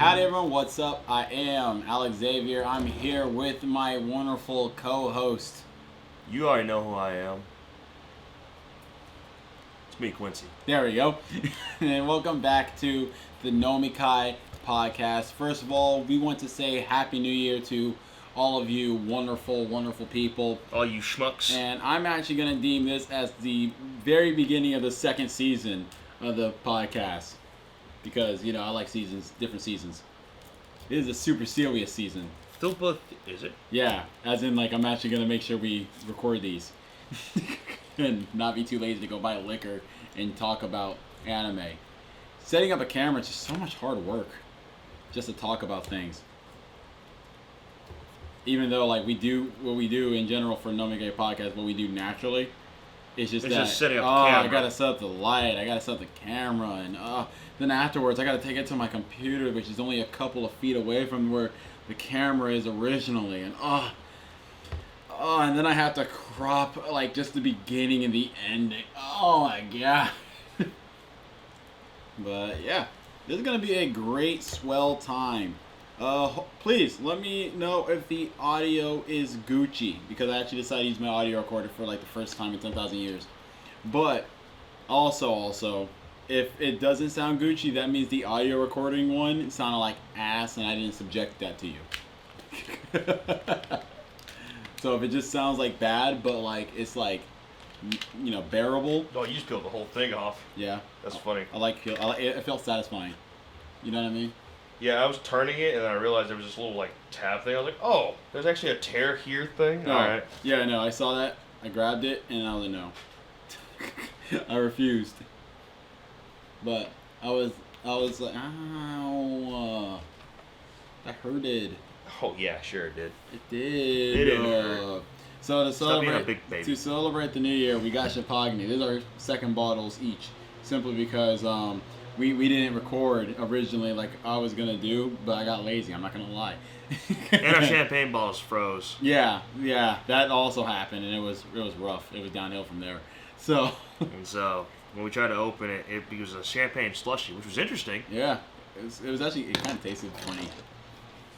Howdy everyone, what's up? I am Alex Xavier. I'm here with my wonderful co-host. You already know who I am. It's me, Quincy. There we go. And welcome back to the Nomikai Podcast. First of all, we want to say Happy New Year to all of you wonderful, wonderful people. All you schmucks. And I'm actually going to deem this as the very beginning of the second season of the podcast. Because, you know, I like seasons, different seasons. This is a super serious season. Still both, is it? Yeah, as in, like, I'm actually going to make sure we record these. And not be too lazy to go buy liquor and talk about anime. Setting up a camera is just so much hard work. Just to talk about things. Even though, like, we do what we do in general for Nomikai Podcast, what we do naturally. It's just setting up the camera. I gotta set up the light, I gotta set up the camera, and then afterwards I gotta take it to my computer, which is only a couple of feet away from where the camera is originally, and and then I have to crop like just the beginning and the ending. Oh my god. But yeah, this is gonna be a great swell time. Please let me know if the audio is Gucci, because I actually decided to use my audio recorder for like the first time in 10,000 years. But also, if it doesn't sound Gucci, that means the audio recording one sounded like ass, and I didn't subject that to you. So if it just sounds like bad, but like it's like, you know, bearable. No, you just peeled the whole thing off. Yeah, That's funny. It felt satisfying. You know what I mean? Yeah, I was turning it and I realized there was this little like tab thing. I was like, oh, there's actually a tear here thing. No. All right. Yeah, no, I saw that. I grabbed it and I was like, no. I refused. But I was like, ow, that hurted. Oh yeah, sure it did. It did. It didn't hurt. So Stop being a big baby. to celebrate the new year, we got Champagne. These are second bottles each, simply because we didn't record originally like I was gonna do, but I got lazy. I'm not gonna lie. And our champagne bottles froze. Yeah, that also happened, and it was rough. It was downhill from there. So. And so when we tried to open it, it was a champagne slushy, which was interesting. Yeah, it was actually, it kind of tasted funny.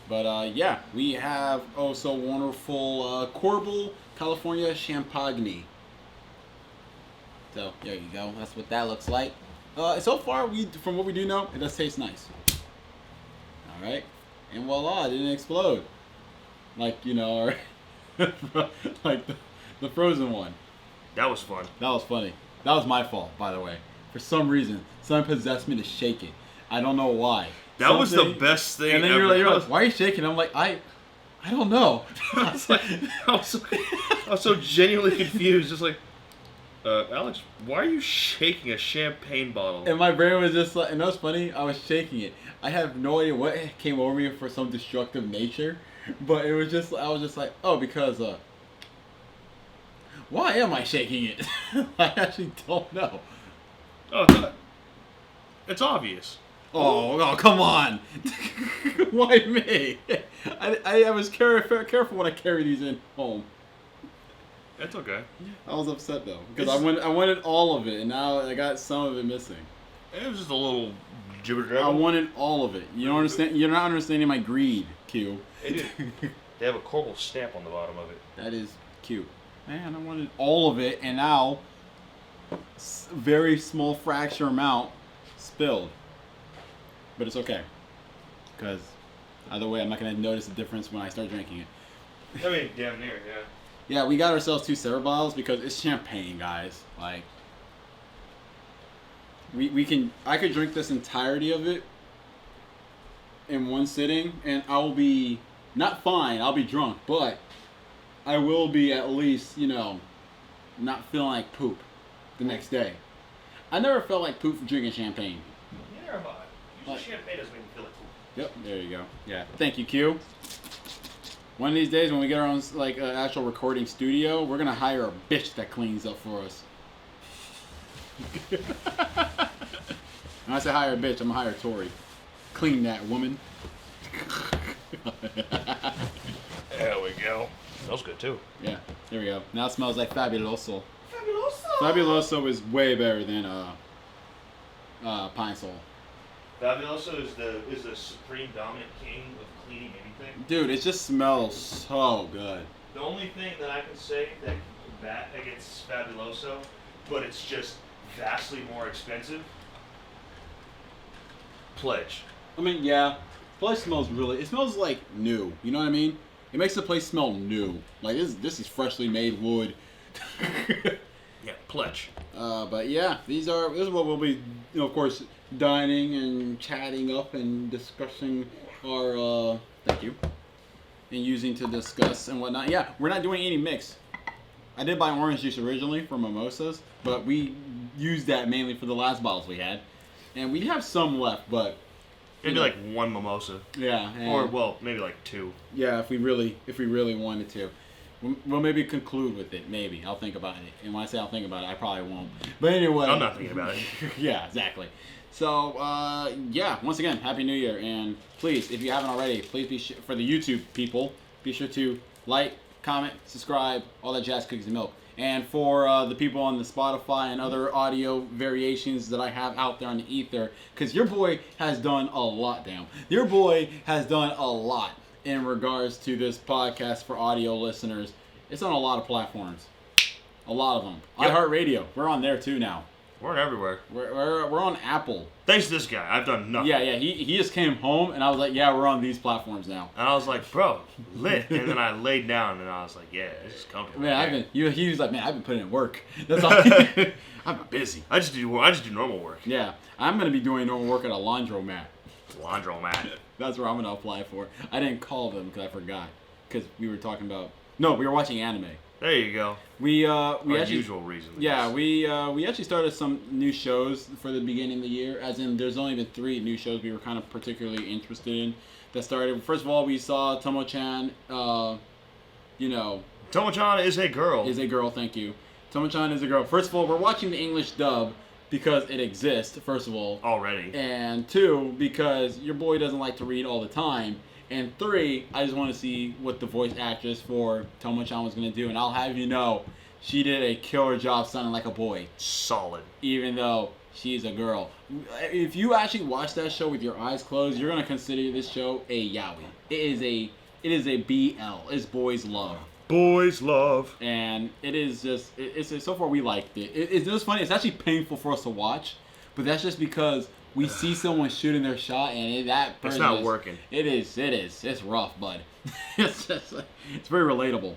But yeah, we have so wonderful Corbel California Champagne. So there you go. That's what that looks like. So far, from what we do know, it does taste nice. All right, and voila, it didn't explode, like, you know, or like the frozen one. That was fun. That was funny. That was my fault, by the way. For some reason, someone possessed me to shake it. I don't know why. That was the best thing. And then ever. you're like, why are you shaking? I'm like, I don't know. I was so genuinely confused. Just like, Alex, why are you shaking a champagne bottle? And my brain was just like, and that was funny. I was shaking it. I have no idea what came over me for some destructive nature, but it was just, I was just like, oh, because why am I shaking it? I actually don't know. Oh, it's obvious. Oh, come on. Why me? I was careful when I carry these in home. That's okay. I was upset though, because I wanted all of it, and now I got some of it missing. It was just a little jibber. I wanted all of it. You don't understand? You're not understanding my greed, Q. They have a Corbel stamp on the bottom of it. That is cute. Man, I wanted all of it, and now very small fraction amount spilled. But it's okay, because either way, I'm not gonna notice the difference when I start drinking it. I mean, damn near, yeah. Yeah, we got ourselves 2 separate bottles because it's champagne, guys. Like, I could drink this entirety of it in one sitting, and I will be not fine. I'll be drunk, but I will be at least, you know, not feeling like poop the next day. I never felt like poop from drinking champagne. Neither have I. Usually champagne doesn't make me feel like poop. Yep, there you go. Yeah, thank you, Q. One of these days, when we get our own like actual recording studio, we're gonna hire a bitch that cleans up for us. When I say hire a bitch, I'm gonna hire Tori. Clean that woman. There we go. Smells good too. Yeah, there we go. Now it smells like Fabuloso. Fabuloso is way better than Pine Sol. Fabuloso is the supreme dominant king of cleaning anything. Dude, it just smells so good. The only thing that I can say that can combat against Fabuloso, but it's just vastly more expensive. Pledge. I mean, yeah. Place smells it smells like new. You know what I mean? It makes the place smell new. Like this is freshly made wood. Yeah, Pledge. But yeah, this is what we'll be, of course, dining and chatting up and discussing our thank you. And using to discuss and whatnot. Yeah, we're not doing any mix. I did buy orange juice originally for mimosas, but we used that mainly for the last bottles we had. And we have some left, but maybe like one mimosa. Yeah. Or well, maybe like two. Yeah, if we really wanted to. We'll maybe conclude with it. Maybe. I'll think about it. And when I say I'll think about it, I probably won't. But anyway. I'm not thinking about it. Yeah, exactly. So, yeah, once again, Happy New Year. And please, if you haven't already, please be sure, for the YouTube people, be sure to like, comment, subscribe, all that jazz, cookies and milk. And for the people on the Spotify and other audio variations that I have out there on the ether, because your boy has done a lot, damn. Your boy has done a lot in regards to this podcast for audio listeners. It's on a lot of platforms. A lot of them. Yep. iHeartRadio. We're on there too now. We're everywhere. We're on Apple. Thanks to this guy, I've done nothing. Yeah. He just came home and I was like, yeah, we're on these platforms now. And I was like, bro, lit. And then I laid down and I was like, yeah, this is comfortable. Man, he was like, man, I've been putting in work. That's all. I've been busy. I just do normal work. Yeah, I'm gonna be doing normal work at a laundromat. Laundromat. That's where I'm gonna apply for. I didn't call them because I forgot. Because we were talking about. No, we were watching anime. There you go. We Our actually, usual reason. Yeah, we actually started some new shows for the beginning of the year. As in, there's only been 3 new shows we were kind of particularly interested in. That started. First of all, we saw Tomo-chan. Tomo-chan is a girl. Is a girl. Thank you. Tomo-chan is a girl. First of all, we're watching the English dub because it exists. First of all. Already. And 2, because your boy doesn't like to read all the time. And 3, I just want to see what the voice actress for Tomo-chan was going to do. And I'll have you know, she did a killer job sounding like a boy. Solid. Even though she's a girl. If you actually watch that show with your eyes closed, you're going to consider this show a yaoi. It is a BL. It's boys love. Boys love. And it is just, it's so far we liked it. It's just funny. It's actually painful for us to watch. But that's just because we see someone shooting their shot and that person it's not working. It is. It's rough, bud. It's very relatable.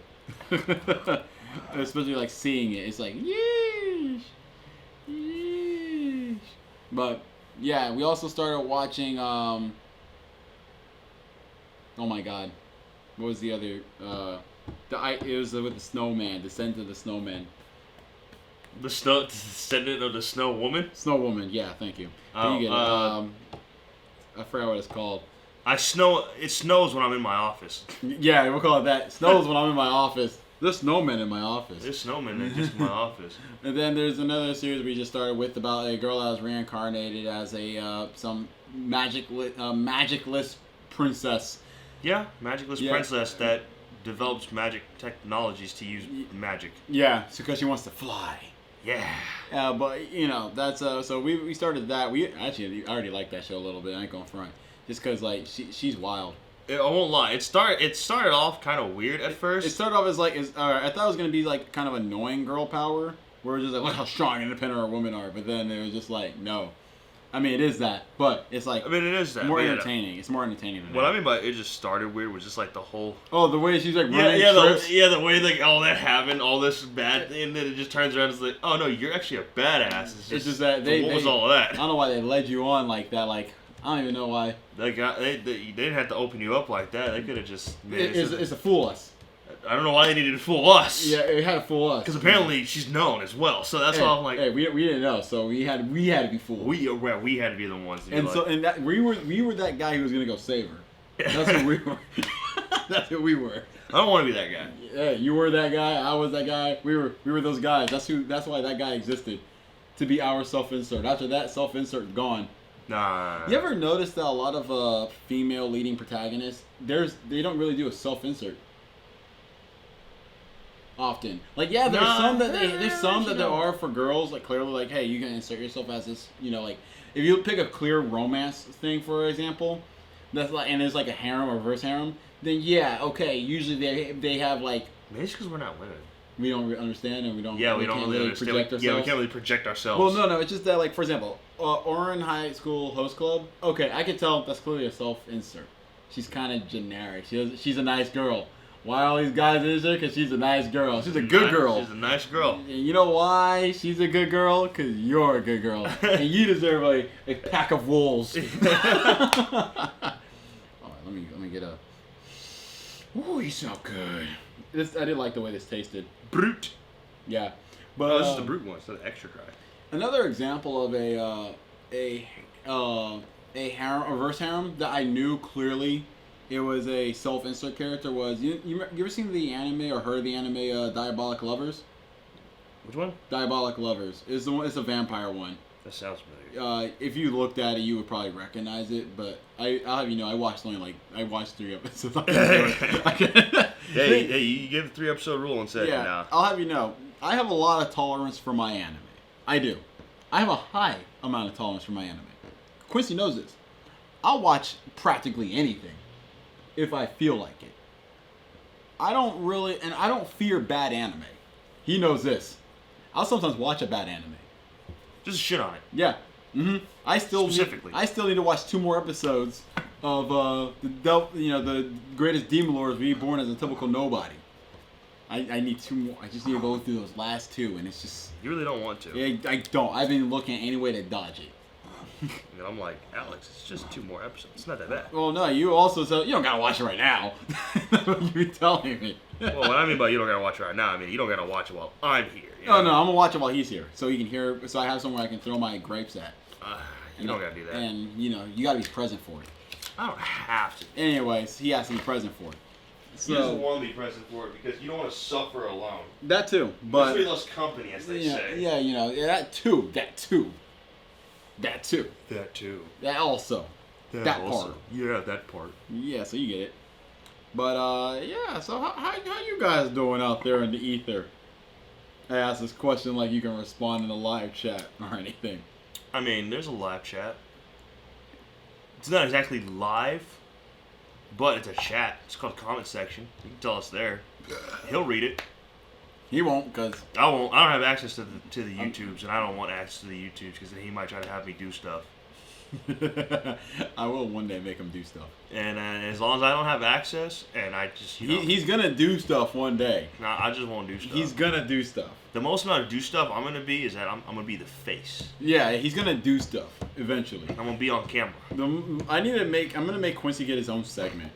Especially like seeing it. It's like, yeesh. But yeah, we also started watching oh my god. What was the other it was with the snowman, Descent of the Snowman. The Descendant of the Snow Woman? Snow Woman, yeah, thank you. You get it? I forgot what it's called. It snows when I'm in my office. Yeah, we'll call it that. Snows when I'm in my office. There's snowmen in my office. There's snowmen in just my office. And then there's another series we just started with about a girl that was reincarnated as a some magicless princess. Yeah, magicless princess that develops magic technologies to use magic. Yeah, it's because she wants to fly. Yeah. But that's so we started that. I already like that show a little bit. I ain't gonna front, just because like she's wild. I won't lie. It started off kind of weird at first. It started off as like I thought it was gonna be like kind of annoying girl power, where it's just like look how strong and independent our women are. But then it was just like no. I mean, it is that, but it's like it is that. More entertaining. It's more entertaining than what that. I mean by it just started weird was just like the whole. Oh, the way she's like running trips. The way like all that happened, all this bad, and then it just turns around and it's like, oh no, you're actually a badass. It's just that what was all of that? I don't know why they led you on like that. Like I don't even know why. They didn't have to open you up like that. They could have just made it's to fool us. I don't know why they needed to fool us. Yeah, it had to fool us. Because apparently she's known as well, so that's why I'm like. Hey, we didn't know, so we had to be fooled. We had to be the ones. To and so that we were that guy who was gonna go save her. That's what we were. That's what we were. I don't want to be that guy. Yeah, you were that guy. I was that guy. We were those guys. That's why that guy existed, to be our self-insert. After that self-insert gone. Nah. You ever notice that a lot of female leading protagonists, they don't really do a self-insert. often. Like, yeah, there's No, some that yeah, there's some that there no. are for girls. Like, clearly, like, hey, you can insert yourself as this. You know, like, if you pick a clear romance thing, for example, that's like, and there's like a harem or reverse harem, then yeah, okay. Usually they have like. Maybe it's because we're not women. We don't understand and we don't. Yeah, we can't don't really understand. project ourselves. Yeah, we can't really project ourselves. Well, no, it's just that, like, for example, Orin High School Host Club. Okay, I can tell that's clearly a self-insert. She's kind of generic. She's a nice girl. Why all these guys insert? Because she's a nice girl. She's a good girl. She's a nice girl. And you know why she's a good girl? Because you're a good girl. And you deserve a pack of wolves. All right, let me get a... Ooh, you smell good. I did like the way this tasted. Brute. Yeah. But, Oh, this is the brute one. It's the extra dry. another example of a harem, reverse harem that I knew clearly it was a self-insert character was you ever seen the anime or heard of the anime Diabolic Lovers? Which one? Diabolic Lovers. It's the one. It's a vampire one. That sounds familiar. If you looked at it, you would probably recognize it. But I'll have you know, I watched 3 episodes. Hey, you gave the 3-episode rule and said, Yeah, nah. I'll have you know, I have a lot of tolerance for my anime. I do. I have a high amount of tolerance for my anime. Quincy knows this. I'll watch practically anything if I feel like it. I don't fear bad anime. He knows this. I'll sometimes watch a bad anime. Just shit on it. Yeah. Mm-hmm. I still need to watch 2 more episodes of the greatest demon lords reborn as a typical nobody. I need 2 more. I just need to go through those last 2, and it's just. You really don't want to. Yeah, I don't. I've been looking at any way to dodge it. And I'm like, Alex, it's just 2 more episodes. It's not that bad. Well, no, you also said you don't gotta watch it right now. That's what you be telling me. Well, what I mean by you don't gotta watch it right now, I mean you don't gotta watch it while I'm here. You No, know? I'm gonna watch it while he's here, so he can hear. So I have somewhere I can throw my grapes at. You don't gotta do that. And you gotta be present for it. I don't have to. Anyways, he has to be present for it. So, You just want to be present for it because you don't want to suffer alone. that too, but Misery loves company, as they say. yeah, that too. That too. That too. That also. That part. Yeah, that part. Yeah, so you get it. But yeah. So how you guys doing out there in the ether? I asked this question like you can respond in a live chat or anything. I mean, there's a live chat. It's not exactly live, but it's a chat. It's called comment section. You can tell us there. He'll read it. He won't, cause I won't. I don't have access to the YouTubes, and I don't want access to the YouTubes because then he might try to have me do stuff. I will one day make him do stuff. And as long as I don't have access, and I just He's gonna do stuff one day. nah, I just won't do stuff. He's gonna do stuff. The most amount of do stuff I'm gonna be is that I'm gonna be the face. Yeah, he's gonna do stuff eventually. I'm gonna be on camera. I'm gonna make Quincy get his own segment.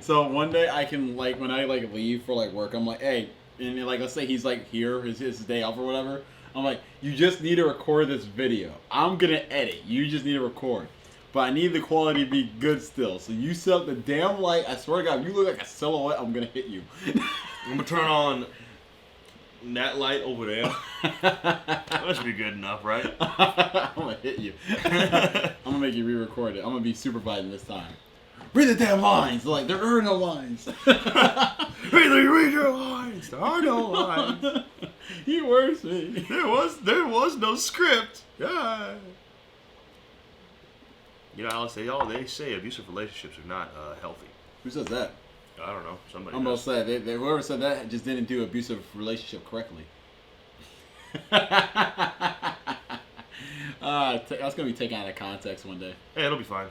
So one day I can when I leave for work, I'm like, hey, and let's say he's here, his day off or whatever. I'm like, you just need to record this video. I'm gonna edit. You just need to record. But I need the quality to be good still. So you set up the damn light. I swear to God, if you look like a silhouette, I'm gonna hit you. I'm gonna turn on that light over there. That should be good enough, right? I'm gonna hit you. I'm gonna make you re-record it. I'm gonna be supervising this time. Read the damn lines. There are no lines. Read your lines. There are no lines. He works me. There was no script. Yeah. You know, Alice, they say abusive relationships are not healthy. Who says that? I don't know. Somebody. I'm gonna say whoever said that just didn't do abusive relationship correctly. That's gonna be taken out of context one day. Hey, it'll be fine.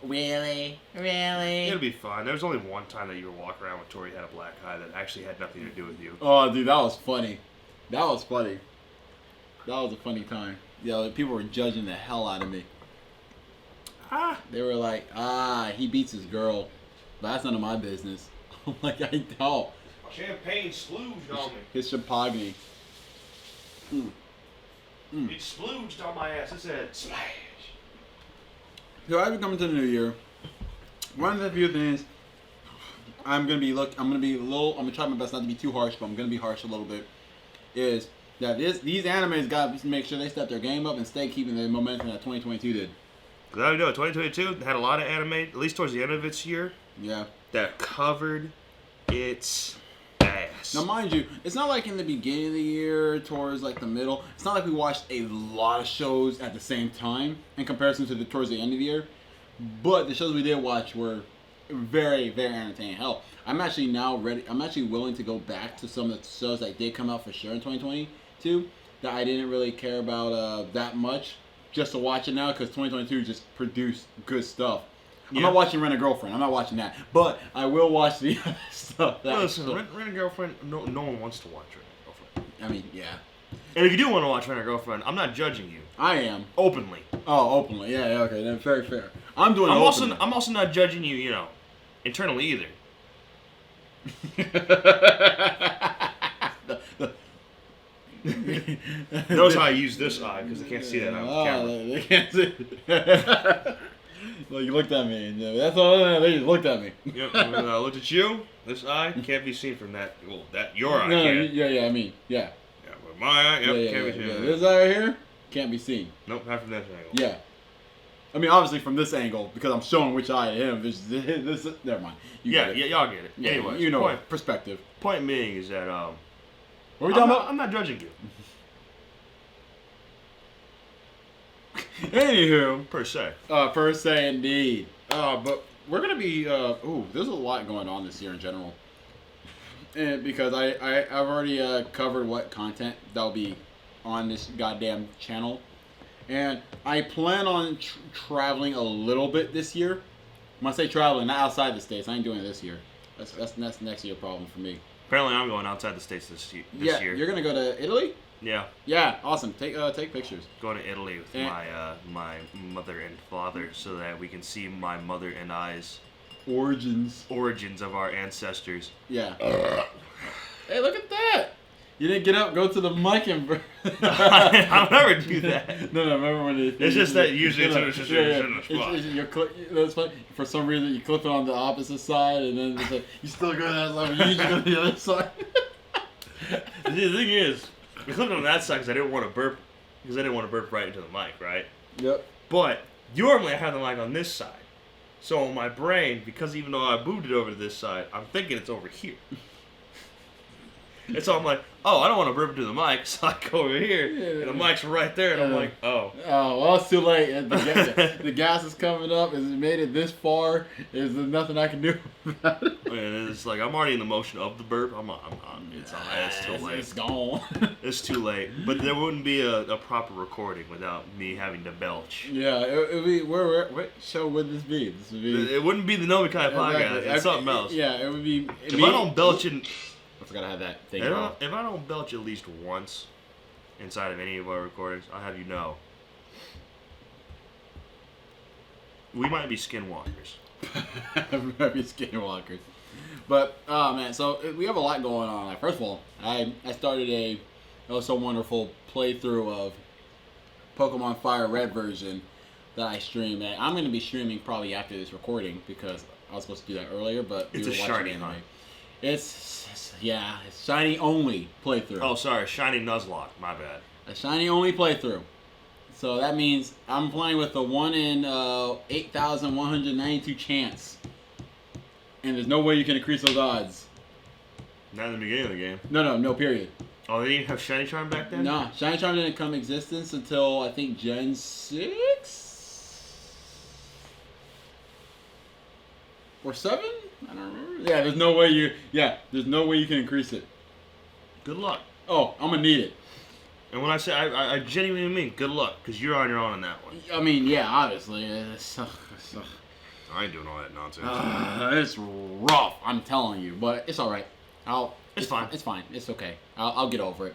Really? It'll be fine. There was only one time that you were walking around with Tori had a black eye that actually had nothing to do with you. Oh, dude, that was funny. That was a funny time. Yeah, people were judging the hell out of me. They were like, he beats his girl. But that's none of my business. I'm like, I don't. Champagne splooged on me. His Chapagni. It splooged on my ass. It said smash. So as we come into the new year, one of the few things I'm gonna try my best not to be too harsh, but I'm gonna be harsh a little bit. Is that these animes got to make sure they step their game up and stay keeping the momentum that 2022 did. Because I know 2022 had a lot of anime, at least towards the end of its year, Yeah. that covered It's ass. Now, mind you, it's not like in the beginning of the year towards like the middle. It's not like we watched a lot of shows at the same time in comparison to towards the end of the year. But the shows we did watch were very, very entertaining. Hell, I'm actually now ready. I'm actually willing to go back to some of the shows that did come out for sure in 2022 that I didn't really care about that much, just to watch it now because 2022 just produced good stuff. I'm not watching Rent a Girlfriend. I'm not watching that. But I will watch the other stuff. Listen, Rent a Girlfriend, no one wants to watch Rent a Girlfriend. I mean, yeah. And if you do want to watch Rent a Girlfriend, I'm not judging you. I am. Openly. Oh, openly. Yeah, okay. Then very fair. I'm doing it openly. I'm also not judging you, internally either. Notice how I use this eye, because they can't see that on camera. They can't see it. Well, you looked at me, and that's all. They just looked at me. Yep. When I looked at you, this eye can't be seen from that. Well, your eye. No, can't. I mean, yeah. Yeah, but my eye, can't be seen. Yeah. This eye right here can't be seen. Nope, not from this angle. Yeah. I mean, obviously from this angle, because I'm showing which eye to him. This never mind. Y'all get it. Yeah, anyway, perspective. Point being is that what are we talking about? I'm not judging you. Anywho, per se indeed. But we're gonna be. There's a lot going on this year in general, and because I've already covered what content that'll be on this goddamn channel, and I plan on traveling a little bit this year. When I say traveling, not outside the states. I ain't doing it this year. That's next year problem for me. Apparently, I'm going outside the states this year. You're gonna go to Italy. Yeah. Yeah, awesome. Take pictures. Going to Italy with my mother and father so that we can see my mother and I's origins of our ancestors. Yeah. Hey, look at that! You didn't get up, go to the mic and. I'll never do that. No, remember when it's just that usually it's just in the spot. That's funny. For some reason, you clip it on the opposite side, and then it's like you still go to that side, but you need to go to the other side. The thing is, we clipped it on that side because I didn't want to burp right into the mic, right? Yep. But normally I have the mic on this side, so in my brain, because even though I moved it over to this side, I'm thinking it's over here. And so I'm like, oh, I don't want to burp into the mic, so I go over here, and the mic's right there, and I'm like, oh. Oh, well, it's too late. The gas is coming up. It's made it this far. There's nothing I can do about it. And it's like, I'm already in the motion of the burp. It's too late. It's gone. It's too late. But there wouldn't be a proper recording without me having to belch. Yeah, it would be, what show would this be? It wouldn't be the Nomikai Podcast. It's something else. Yeah, it would be. If I don't belch in... I forgot I had that thing. If I don't belch at least once inside of any of our recordings, I'll have you know, we might be skinwalkers. We might be skinwalkers. But, oh man, so we have a lot going on. Like, first of all, I started a Oh So Wonderful playthrough of Pokemon Fire Red version that I streamed. And I'm going to be streaming probably after this recording because I was supposed to do that earlier, but it's a shiny anime. It's shiny only playthrough. Oh, sorry, shiny Nuzlocke. My bad. A shiny only playthrough. So that means I'm playing with a 1 in 8,192 chance, and there's no way you can increase those odds. Not in the beginning of the game. No, period. Oh, they didn't have Shiny Charm back then? No, Shiny Charm didn't come existence until I think Gen 6 or 7. I don't remember. Yeah, there's no way you can increase it. Good luck. Oh, I'm gonna need it. And when I say I genuinely mean good luck, because you're on your own on that one. I mean, yeah, obviously. I ain't doing all that nonsense. It's rough, I'm telling you, but it's all right. It's fine. It's fine. It's okay. I'll get over it.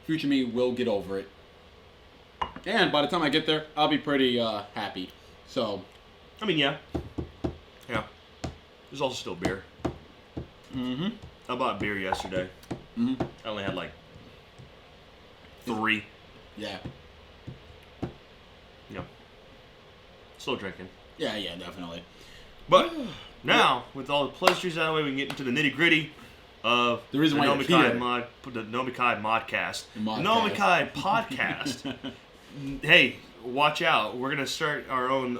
Future me will get over it. And by the time I get there, I'll be pretty happy. So. I mean, yeah. Yeah. There's also still beer. Mm-hmm. I bought beer yesterday. Mm-hmm. I only had like 3. Yeah. Yeah. Still drinking. Yeah, definitely. But now, with all the pleasantries out of the way, we can get into the nitty gritty of the reason why the Nomikai Modcast. Nomikai Podcast. Hey, watch out. We're going to start our own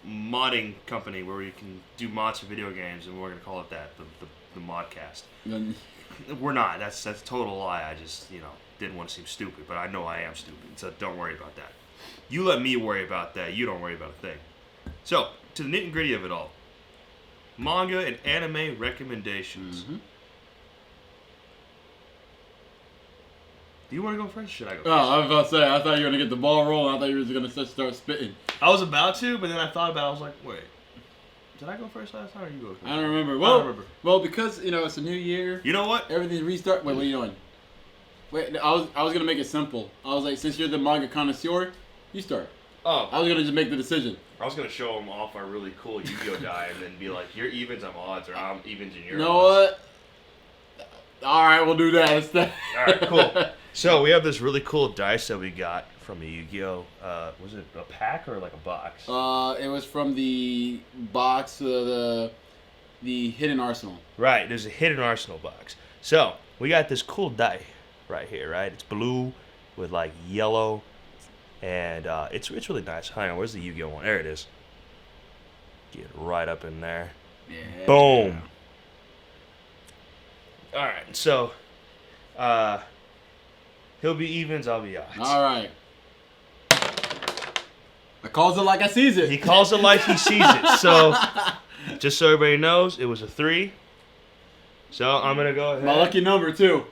modding company where we can do mods for video games, and we're going to call it that. The the modcast. Then- We're not. That's a total lie. I just, didn't want to seem stupid, but I know I am stupid, so don't worry about that. You let me worry about that. You don't worry about a thing. So, to the nitty-gritty of it all. Manga and anime recommendations. Mm-hmm. Do you want to go first or should I go Oh, first? I was about to say, I thought you were going to get the ball rolling. I thought you were going to start spitting. I was about to, but then I thought about it. I was like, wait. Did I go first last time or you go first? I don't remember. I don't remember. Well, because, it's a new year. You know what? Everything's restart. Wait, what are you doing? Wait, I was going to make it simple. I was like, since you're the manga connoisseur, you start. Oh. I was going to just make the decision. I was going to show them off our really cool Yu-Gi-Oh die and then be like, you're evens, I'm odds, or I'm evens and you're You know odds. what? All right, we'll do that instead. All right, cool. So we have this really cool dice that we got from a Yu-Gi-Oh. Was it a pack or like a box? It was from the box, the Hidden Arsenal. Right, there's a Hidden Arsenal box. So we got this cool die right here, right? It's blue with like yellow, and it's really nice. Hang on, where's the Yu-Gi-Oh one? There it is. Get right up in there. Yeah. Boom. All right, so he'll be evens, I'll be odds. All right. I calls it like I sees it. He calls it like he sees it. So, just so everybody knows, it was a 3. So, I'm going to go ahead. My lucky number, too.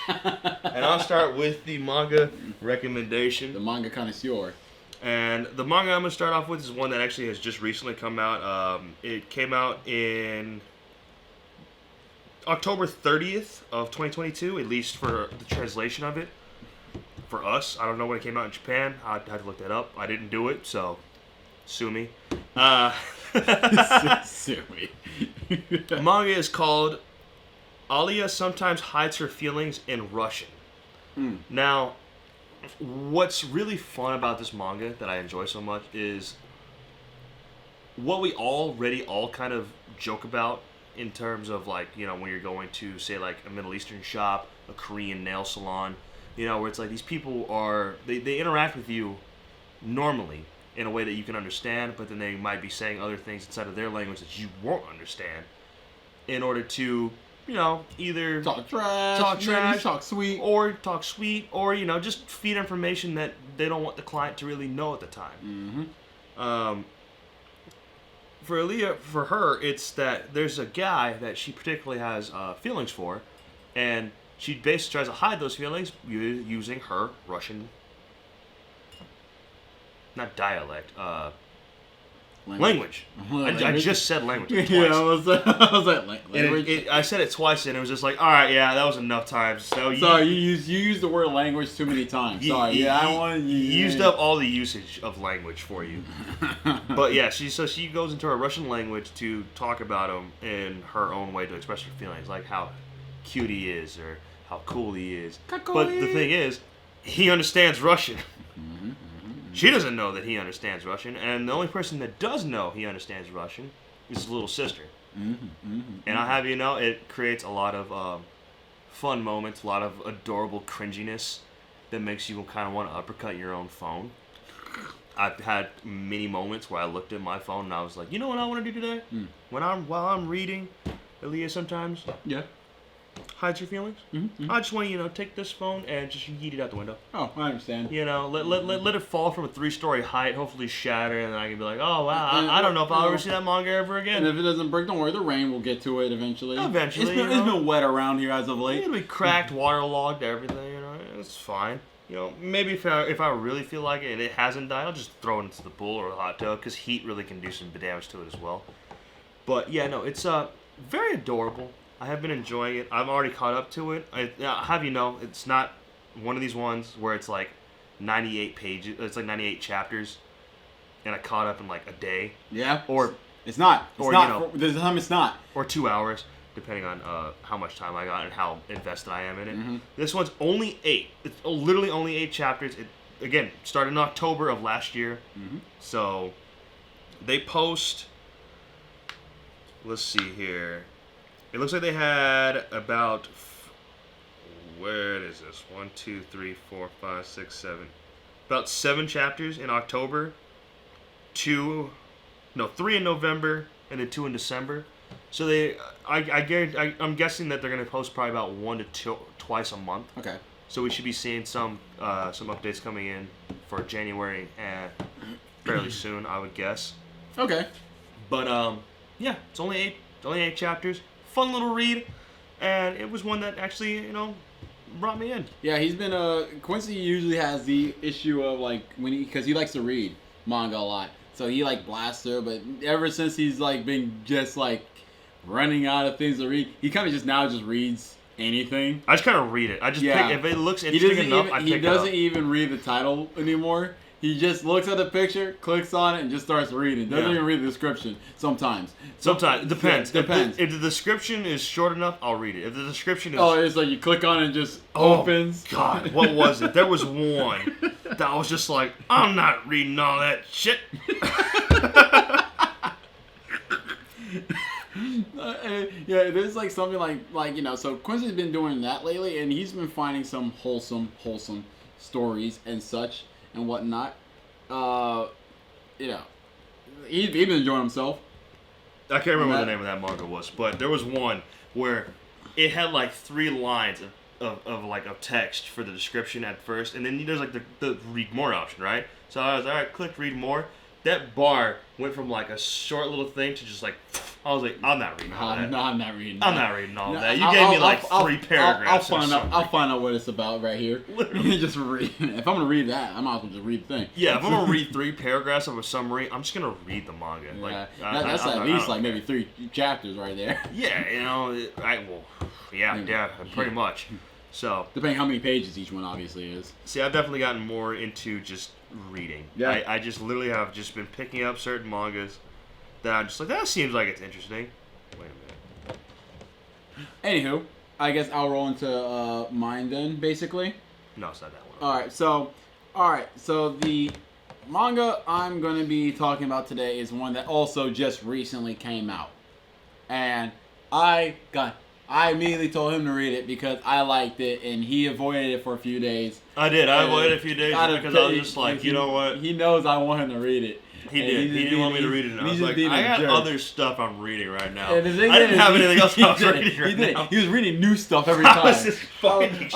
And I'll start with the manga recommendation. The manga connoisseur. And the manga I'm going to start off with is one that actually has just recently come out. It came out in October 30th of 2022, at least for the translation of it. For us, I don't know when it came out in Japan. I had to look that up. I didn't do it, so sue me. Sue me. The manga is called Alia Sometimes Hides Her Feelings in Russian. Mm. Now, what's really fun about this manga that I enjoy so much is what we already all kind of joke about in terms of like, when you're going to say like a Middle Eastern shop, a Korean nail salon, where it's like these people they interact with you normally in a way that you can understand, but then they might be saying other things inside of their language that you won't understand in order to, either Talk trash, talk sweet. or just feed information that they don't want the client to really know at the time. Mm-hmm. For Aaliyah, for her, it's that there's a guy that she particularly has feelings for, and she basically tries to hide those feelings using her Russian, not dialect, language. I just said language twice. Yeah, I was like language. I said it twice, and it was just like, all right, yeah, that was enough times. So Sorry, you used the word language too many times. Sorry, you used up all the usage of language for you. But yeah, she goes into her Russian language to talk about him in her own way to express her feelings, like how cute he is or how cool he is. But the thing is, he understands Russian. She doesn't know that he understands Russian, and the only person that does know he understands Russian is his little sister. And I'll have you know, it creates a lot of fun moments, a lot of adorable cringiness that makes you kind of want to uppercut your own phone. I've had many moments where I looked at my phone and I was like, you know what I want to do today? While I'm reading, Aaliyah sometimes hides her feelings. I just want to, take this phone and just yeet it out the window. Oh, I understand. Let it fall from a 3-story height, hopefully shatter, and then I can be like, oh wow, I don't know if I'll ever see that manga ever again. And if it doesn't break, don't worry, the rain will get to it eventually. Eventually, it's been wet around here as of late. It'll be cracked, waterlogged, everything. It's fine. Maybe if I really feel like it and it hasn't died, I'll just throw it into the pool or a hot tub because heat really can do some damage to it as well. But yeah, no, it's very adorable. I have been enjoying it. I'm already caught up to it. I'll have you know, it's not one of these ones where it's like 98 pages. It's like 98 chapters, and I caught up in like a day. Yeah. Or it's not. It's or not. This time it's not. Or 2 hours, depending on how much time I got and how invested I am in it. This one's only 8. It's literally only 8 chapters. It again started in October of last year. So they post. Let's see here. It looks like they had about, where is this? 1, 2, 3, 4, 5, 6, 7. About 7 chapters in October. 3 in November, and then 2 in December. So I'm guessing that they're gonna post probably about 1 to twice a month. Okay. So we should be seeing some updates coming in for January and fairly soon, I would guess. Okay. But yeah, it's only 8 chapters. Fun little read, and it was one that actually brought me in. Yeah, he's been Quincy usually has the issue of like because he likes to read manga a lot, so he like blasts her. But ever since he's like been just like running out of things to read, he kind of just reads anything. I just kind of read it. I just pick, if it looks interesting enough, I pick it up. He doesn't even read the title anymore. He just looks at the picture, clicks on it, and just starts reading. Doesn't even read the description sometimes. Sometimes. It depends. Depends. If the description is short enough, I'll read it. If the description is... Oh, it's like you click on it and just opens. God, what was it? There was one that I was just like, I'm not reading all that shit. Yeah, there's like something like so Quincy's been doing that lately, and he's been finding some wholesome stories and such and whatnot. He's been enjoying himself. I can't remember what the name of that manga was, but there was one where it had like 3 lines of text for the description at first, and then there's like the read more option, right? So I was alright, clicked read more. That bar went from like a short little thing to just like, I was like, I'm not reading all that. No, I'm not reading. I'm not reading all that. You gave me like 3 paragraphs. I'll find out what it's about right here. Literally. Just read. If I'm gonna read that, I might as well just read the thing. Yeah, if I'm gonna read 3 paragraphs of a summary, I'm just gonna read the manga. Like that's at least like maybe 3 chapters right there. Yeah, pretty much. So depending how many pages each one obviously is. See, I've definitely gotten more into just reading. Yeah. I just literally have just been picking up certain mangas that I'm just like, that seems like it's interesting. Wait a minute. Anywho, I guess I'll roll into mine then, basically. No, it's not that one. Alright, so the manga I'm going to be talking about today is one that also just recently came out. And I immediately told him to read it because I liked it, and he avoided it for a few days. I did. I avoided it a few days because I was just like, you know what? He knows I want him to read it. He did. He didn't want me to read it. And I was like, I got other stuff I'm reading right now. I didn't have anything else I was reading right now. He was reading new stuff every time. I was just fucking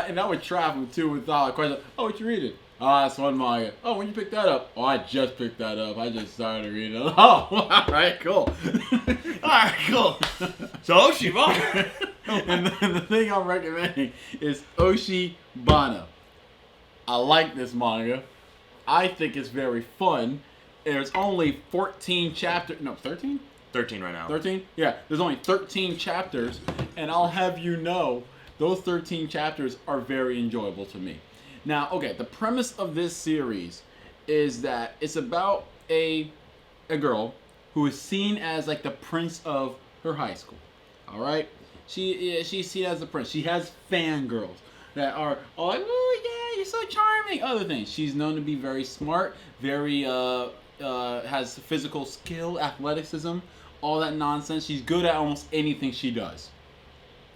and I would trap him too with questions. Oh, what you reading? Oh, that's one manga. Oh, when you picked that up? Oh, I just picked that up. I just started reading it. Oh, alright, cool. Alright, cool. So, Oshibana. And the thing I'm recommending is Oshibana. I like this manga. I think it's very fun. There's only 14 chapters. No, 13? 13 right now. 13? Yeah, there's only 13 chapters. And I'll have you know, those 13 chapters are very enjoyable to me. Now, okay, the premise of this series is that it's about a girl who is seen as like the prince of her high school. All right? She's seen as the prince. She has fangirls that are all like, oh yeah, you're so charming. Other things. She's known to be very smart, very has physical skill, athleticism, all that nonsense. She's good at almost anything she does.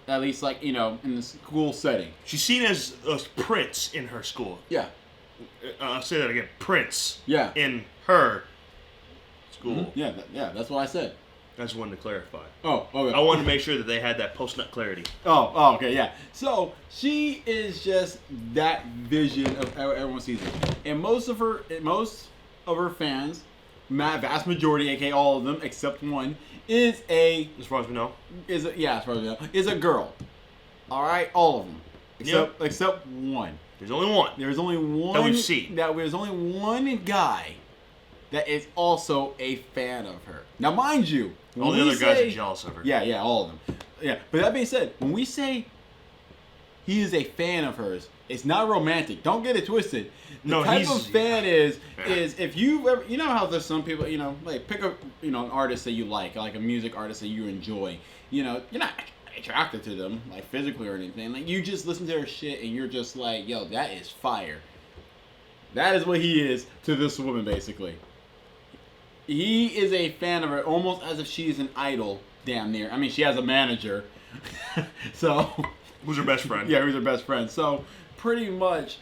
At least, like, in the school setting. She's seen as a prince in her school. Yeah. I'll say that again. Prince. Yeah. In her school. Mm-hmm. Yeah, that's what I said. I just wanted to clarify. Oh, okay. I wanted to make sure that they had that post-nut clarity. Oh, okay, yeah. So, she is just that vision of everyone sees her. And most of her fans, vast majority, aka all of them, except one, is as far as we know. As far as we know. Is a girl. Alright? All of them. Except one. There's only one. There's only one. That we've seen. There's only one guy that is also a fan of her. Now, mind you, all the other guys are jealous of her. Yeah, all of them. Yeah, but that being said, when we say he is a fan of hers, it's not romantic. Don't get it twisted. The type of fan is if you ever, you know how there's some people, like pick up, an artist that you like a music artist that you enjoy. You're not attracted to them, like physically or anything. Like you just listen to their shit and you're just like, yo, that is fire. That is what he is to this woman, basically. He is a fan of her, almost as if she's an idol, damn near. I mean, she has a manager. So. Who's her best friend? Yeah, who's her best friend. So, pretty much,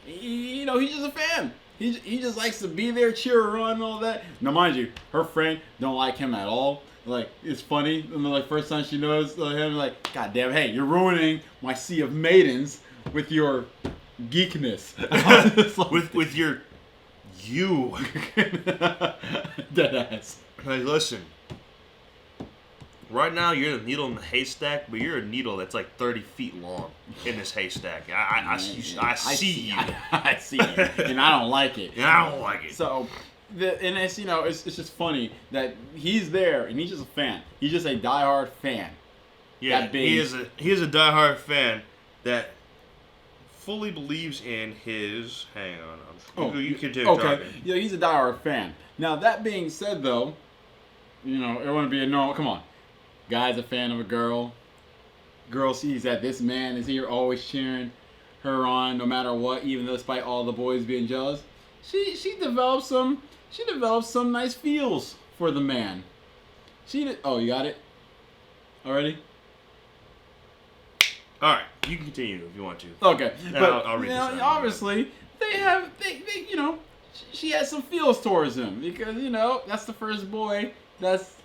he's just a fan. He just likes to be there, cheer her on and all that. Now, mind you, her friend don't like him at all. like it's funny. And the like first time she knows him, like, God damn, hey, you're ruining my sea of maidens with your geekness. with your you. Deadass. Hey, listen. Right now, you're the needle in the haystack, but you're a needle that's like 30 feet long in this haystack. I see you. I see you, and I don't like it. And I don't like it. So, and it's it's just funny that he's there and he's just a fan. He's just a diehard fan. Yeah, he is a diehard fan that fully believes in his. Hang on, you continue talking. Yeah, he's a diehard fan. Now that being said, though, it wouldn't be a no. Come on. Guy's a fan of a girl. Girl sees that this man is here always cheering her on no matter what, even despite all the boys being jealous. She develops some nice feels for the man. Oh, you got it? Already? Alright, you can continue if you want to. Okay. But I'll read this obviously they she has some feels towards him because, that's the first boy that's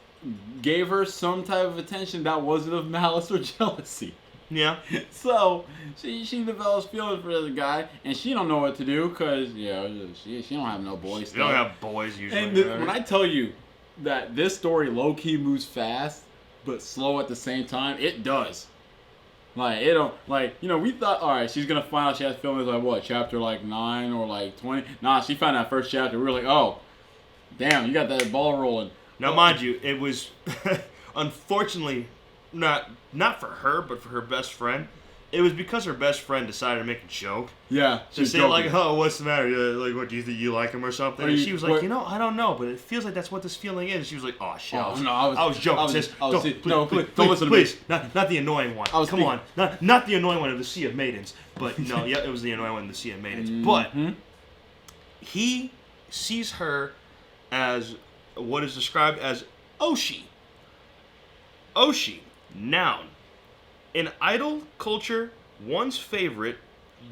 gave her some type of attention that wasn't of malice or jealousy. Yeah. So she develops feelings for the guy, and she don't know what to do because she don't have no boys. She don't have boys usually. And when I tell you that this story low key moves fast but slow at the same time, it does. Like it don't we thought she's gonna find out she has feelings like what chapter 9 or 20. Nah, she found that first chapter. We were like, oh, damn, you got that ball rolling. Now, mind you, it was unfortunately not for her, but for her best friend. It was because her best friend decided to make a joke. Yeah, to say like, "Oh, what's the matter? Like, what do you think you like him or something?" And she was like, "I don't know, but it feels like that's what this feeling is." And she was like, "Oh shit, I was joking, sis. Don't listen to me. Not the annoying one. Come on, not the annoying one of the Sea of Maidens, but no, yeah, it was the annoying one of the Sea of Maidens. But he sees her as what is described as Oshi. Oshi, noun. In idol culture, one's favorite,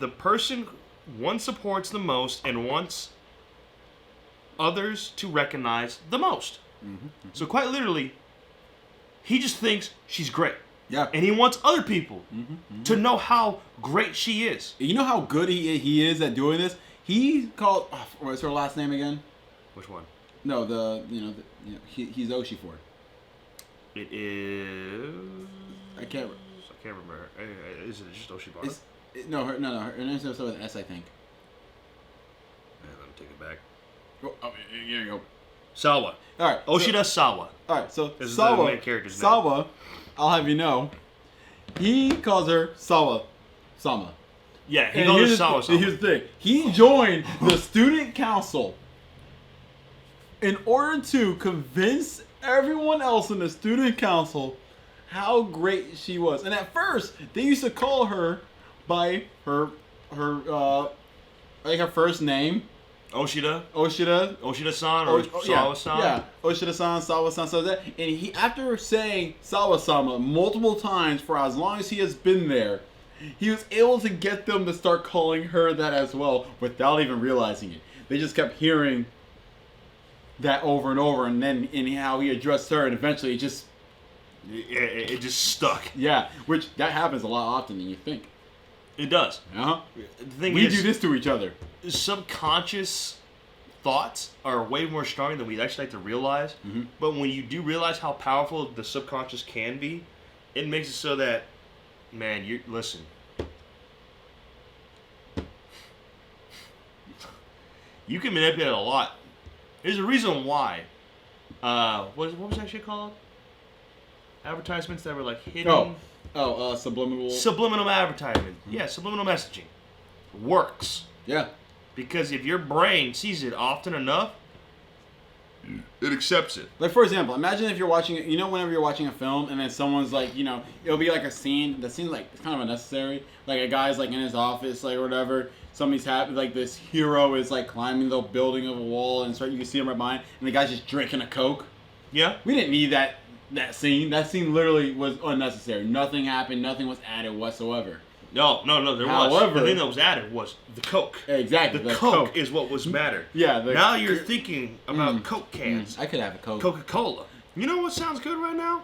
the person one supports the most and wants others to recognize the most. Mm-hmm. So quite literally, he just thinks she's great. Yeah. And he wants other people to know how great she is. You know how good he is at doing this? He called... what's her last name again? Which one? No, he's Oshi for. It is... I can't remember. Is it just Oshibana? No, her name starts with an S, I think. Let me take it back. Oh, here you go. Sawa. All right. Oshida Sawa. All right, so this Sawa, is the main character's Sawa, name. I'll have you know, he calls her Sawa-sama. Yeah, he calls her Sawa-sama. Here's the thing. He joined the student council in order to convince everyone else in the student council how great she was. And at first, they used to call her by her first name. Oshida-san or Sawa-san. Yeah, Oshida-san, Sawa-san, so that. And he, after saying Sawa-sama multiple times for as long as he has been there, he was able to get them to start calling her that as well without even realizing it. They just kept hearing that over and over, and then in how he addressed her, and eventually it just stuck. Yeah, which that happens a lot often than you think. It does. The thing we do this to each other. Subconscious thoughts are way more strong than we actually like to realize. Mm-hmm. But when you do realize how powerful the subconscious can be, it makes it so that, man, listen. You can manipulate a lot. There's a reason why. What was that shit called? Advertisements that were like hidden. Subliminal advertisement. Mm-hmm. Yeah, subliminal messaging works. Yeah. Because if your brain sees it often enough, it accepts it. Like, for example, imagine if you're watching, whenever you're watching a film and then someone's like, it'll be like a scene. The scene's like, it's kind of unnecessary. Like, a guy's like in his office, like, or whatever. Somebody's happy, like, this hero is like climbing the building of a wall and you can see him right behind, and the guy's just drinking a Coke. Yeah. We didn't need that scene. That scene literally was unnecessary. Nothing happened. Nothing was added whatsoever. No, there was. The thing that was added was the Coke. Exactly. The Coke is what was mattered. Yeah. Now you're thinking about Coke cans. I could have a Coke. Coca-Cola. You know what sounds good right now?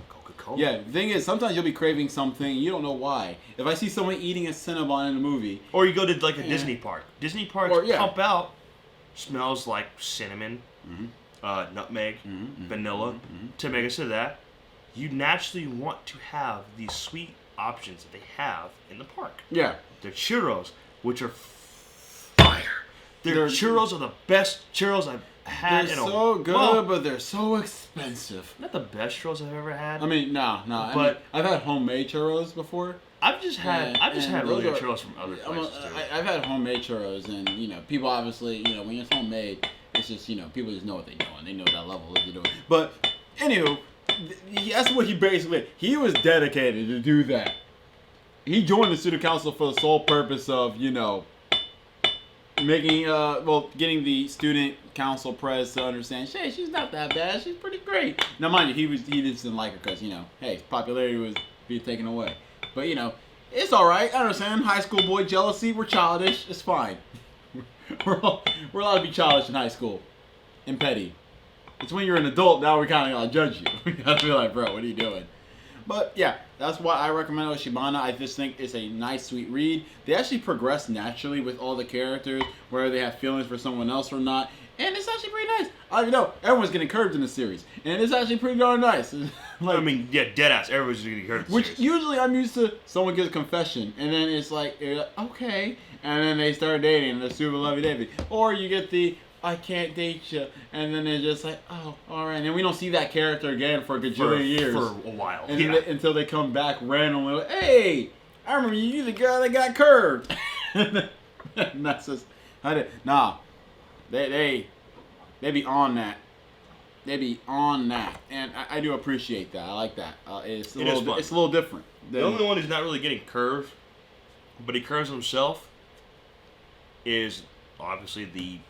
Coca-Cola. Yeah, the thing is, sometimes you'll be craving something, and you don't know why. If I see someone eating a Cinnabon in a movie... Or you go to, like, a Disney park. Disney parks pump out smells like cinnamon, nutmeg, vanilla. To make us to that, you naturally want to have these sweet options that they have in the park. Yeah. They're churros, which are fire. They're churros are the best churros I've had in a while. They're so good, but they're so expensive. Not the best churros I've ever had. I mean, no. But I've had homemade churros before. I've just had really good churros from other places too. I've had homemade churros, and people obviously, when it's homemade, it's just people just know what they're doing. They know that level of what they're doing. But anywho, that's what he was dedicated to do that. He joined the student council for the sole purpose of making getting the student council pres to understand, hey, she's not that bad, she's pretty great. Now mind you, he just didn't like her because hey, popularity was being taken away. But it's all right. I understand high school boy jealousy. We're childish. It's fine. we're allowed to be childish in high school and petty. It's when you're an adult now we kind of gotta judge you. We gotta be like, bro, what are you doing? But yeah, that's why I recommend Oshibana. I just think it's a nice, sweet read. They actually progress naturally with all the characters, whether they have feelings for someone else or not. And it's actually pretty nice. I don't know. Everyone's getting curved in the series. And it's actually pretty darn nice. Deadass. Everyone's getting curved in the series. Usually I'm used to someone gives a confession. And then it's like, okay. And then they start dating. And they're super lovey-dovey. Or you get the, I can't date you. And then they're just like, oh, all right. And then we don't see that character again for a gajillion years. For a while. And until they come back randomly. Like, hey, I remember you the guy that got curved. And that's just, They be on that. They be on that. And I do appreciate that. I like that. It's a little different. The only one who's not really getting curved, but he curves himself, is obviously the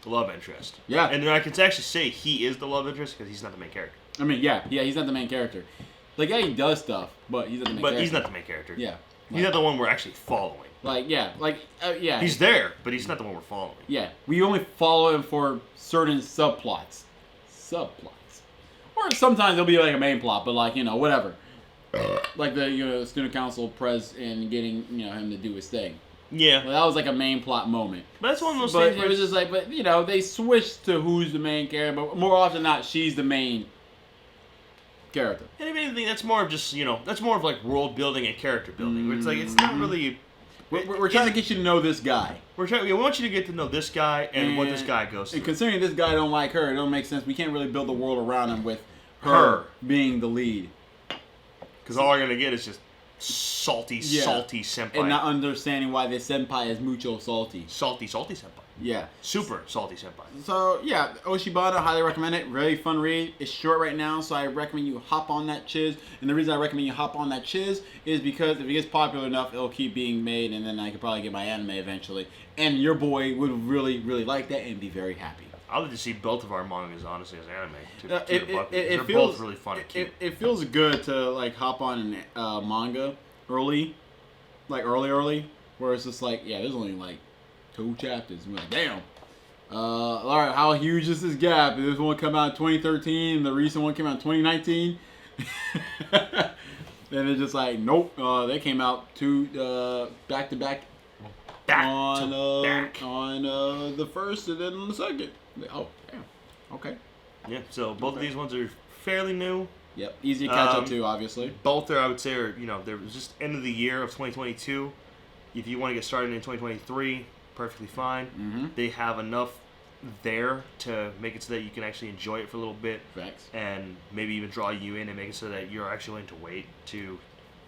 love interest. Yeah. And I can actually say he is the love interest because he's not the main character. I mean, yeah, he's not the main character. Like, yeah, he does stuff, but he's not the main character. But he's not the main character. Yeah. He's not the one we're actually following. Yeah. He's there, but he's not the one we're following. Yeah. We only follow him for certain subplots. Or sometimes there'll be like a main plot, but whatever. Like the student council pres and getting, him to do his thing. Yeah. Well, that was like a main plot moment. But that's one of those things. But it was just like, they switched to who's the main character, but more often than not, she's the main character. And if anything, that's more of just, that's more of like world building and character building. Where it's like, it's not really... We're trying to get you to know this guy. We want you to get to know this guy and what this guy goes through. And considering this guy don't like her, it don't make sense. We can't really build a world around him with her being the lead. Because all we're going to get is just salty senpai. And not understanding why this senpai is mucho salty. Salty senpai. Yeah. Super salty senpai. So, yeah, Oshibana, highly recommend it. Really fun read. It's short right now, so I recommend you hop on that chiz. And the reason I recommend you hop on that chiz is because if it gets popular enough, it'll keep being made, and then I could probably get my anime eventually. And your boy would really, really like that and be very happy. I'd like to see both of our mangas, honestly, as anime. They're both really fun and cute. It feels good to, hop on manga early. Early. Where it's just there's only, 2 chapters. We're like, damn. All right, how huge is this gap? This one come out in 2013. The recent one came out in 2019. Then it's just like, nope. They came out back to back. On the first and then on the second. Oh, damn. Okay. Yeah. So both of these ones are fairly new. Yep. Easy to catch up to, obviously. Both I would say, they're just end of the year of 2022. If you want to get started in 2023. Perfectly fine. Mm-hmm. They have enough there to make it so that you can actually enjoy it for a little bit. Facts. And maybe even draw you in and make it so that you're actually willing to wait to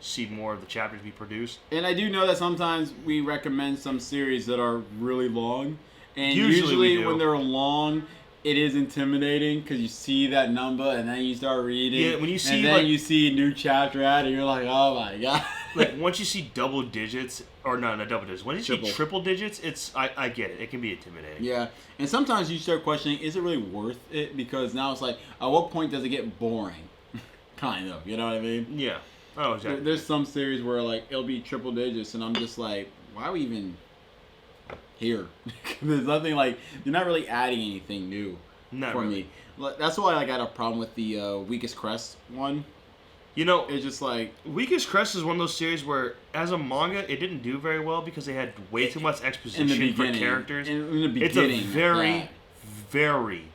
see more of the chapters be produced. And I do know that sometimes we recommend some series that are really long. And usually when they're long, it is intimidating because you see that number and then you start reading. Yeah, when you see and then you see a new chapter out and you're like, oh my god. Once you see double digits, or no, not double digits. When you see triple digits, I get it. It can be intimidating. Yeah, and sometimes you start questioning, is it really worth it? Because now it's like, at what point does it get boring? Kind of, you know what I mean? Yeah. Oh, exactly. There's some series where it'll be triple digits, and I'm just like, why are we even here? There's nothing you're not really adding anything new for me. That's why I got a problem with the Weakest Crest one. You know, It's just like Weakest Crest is one of those series where, as a manga, it didn't do very well because they had way too much exposition for characters. In the beginning, It's a very, very,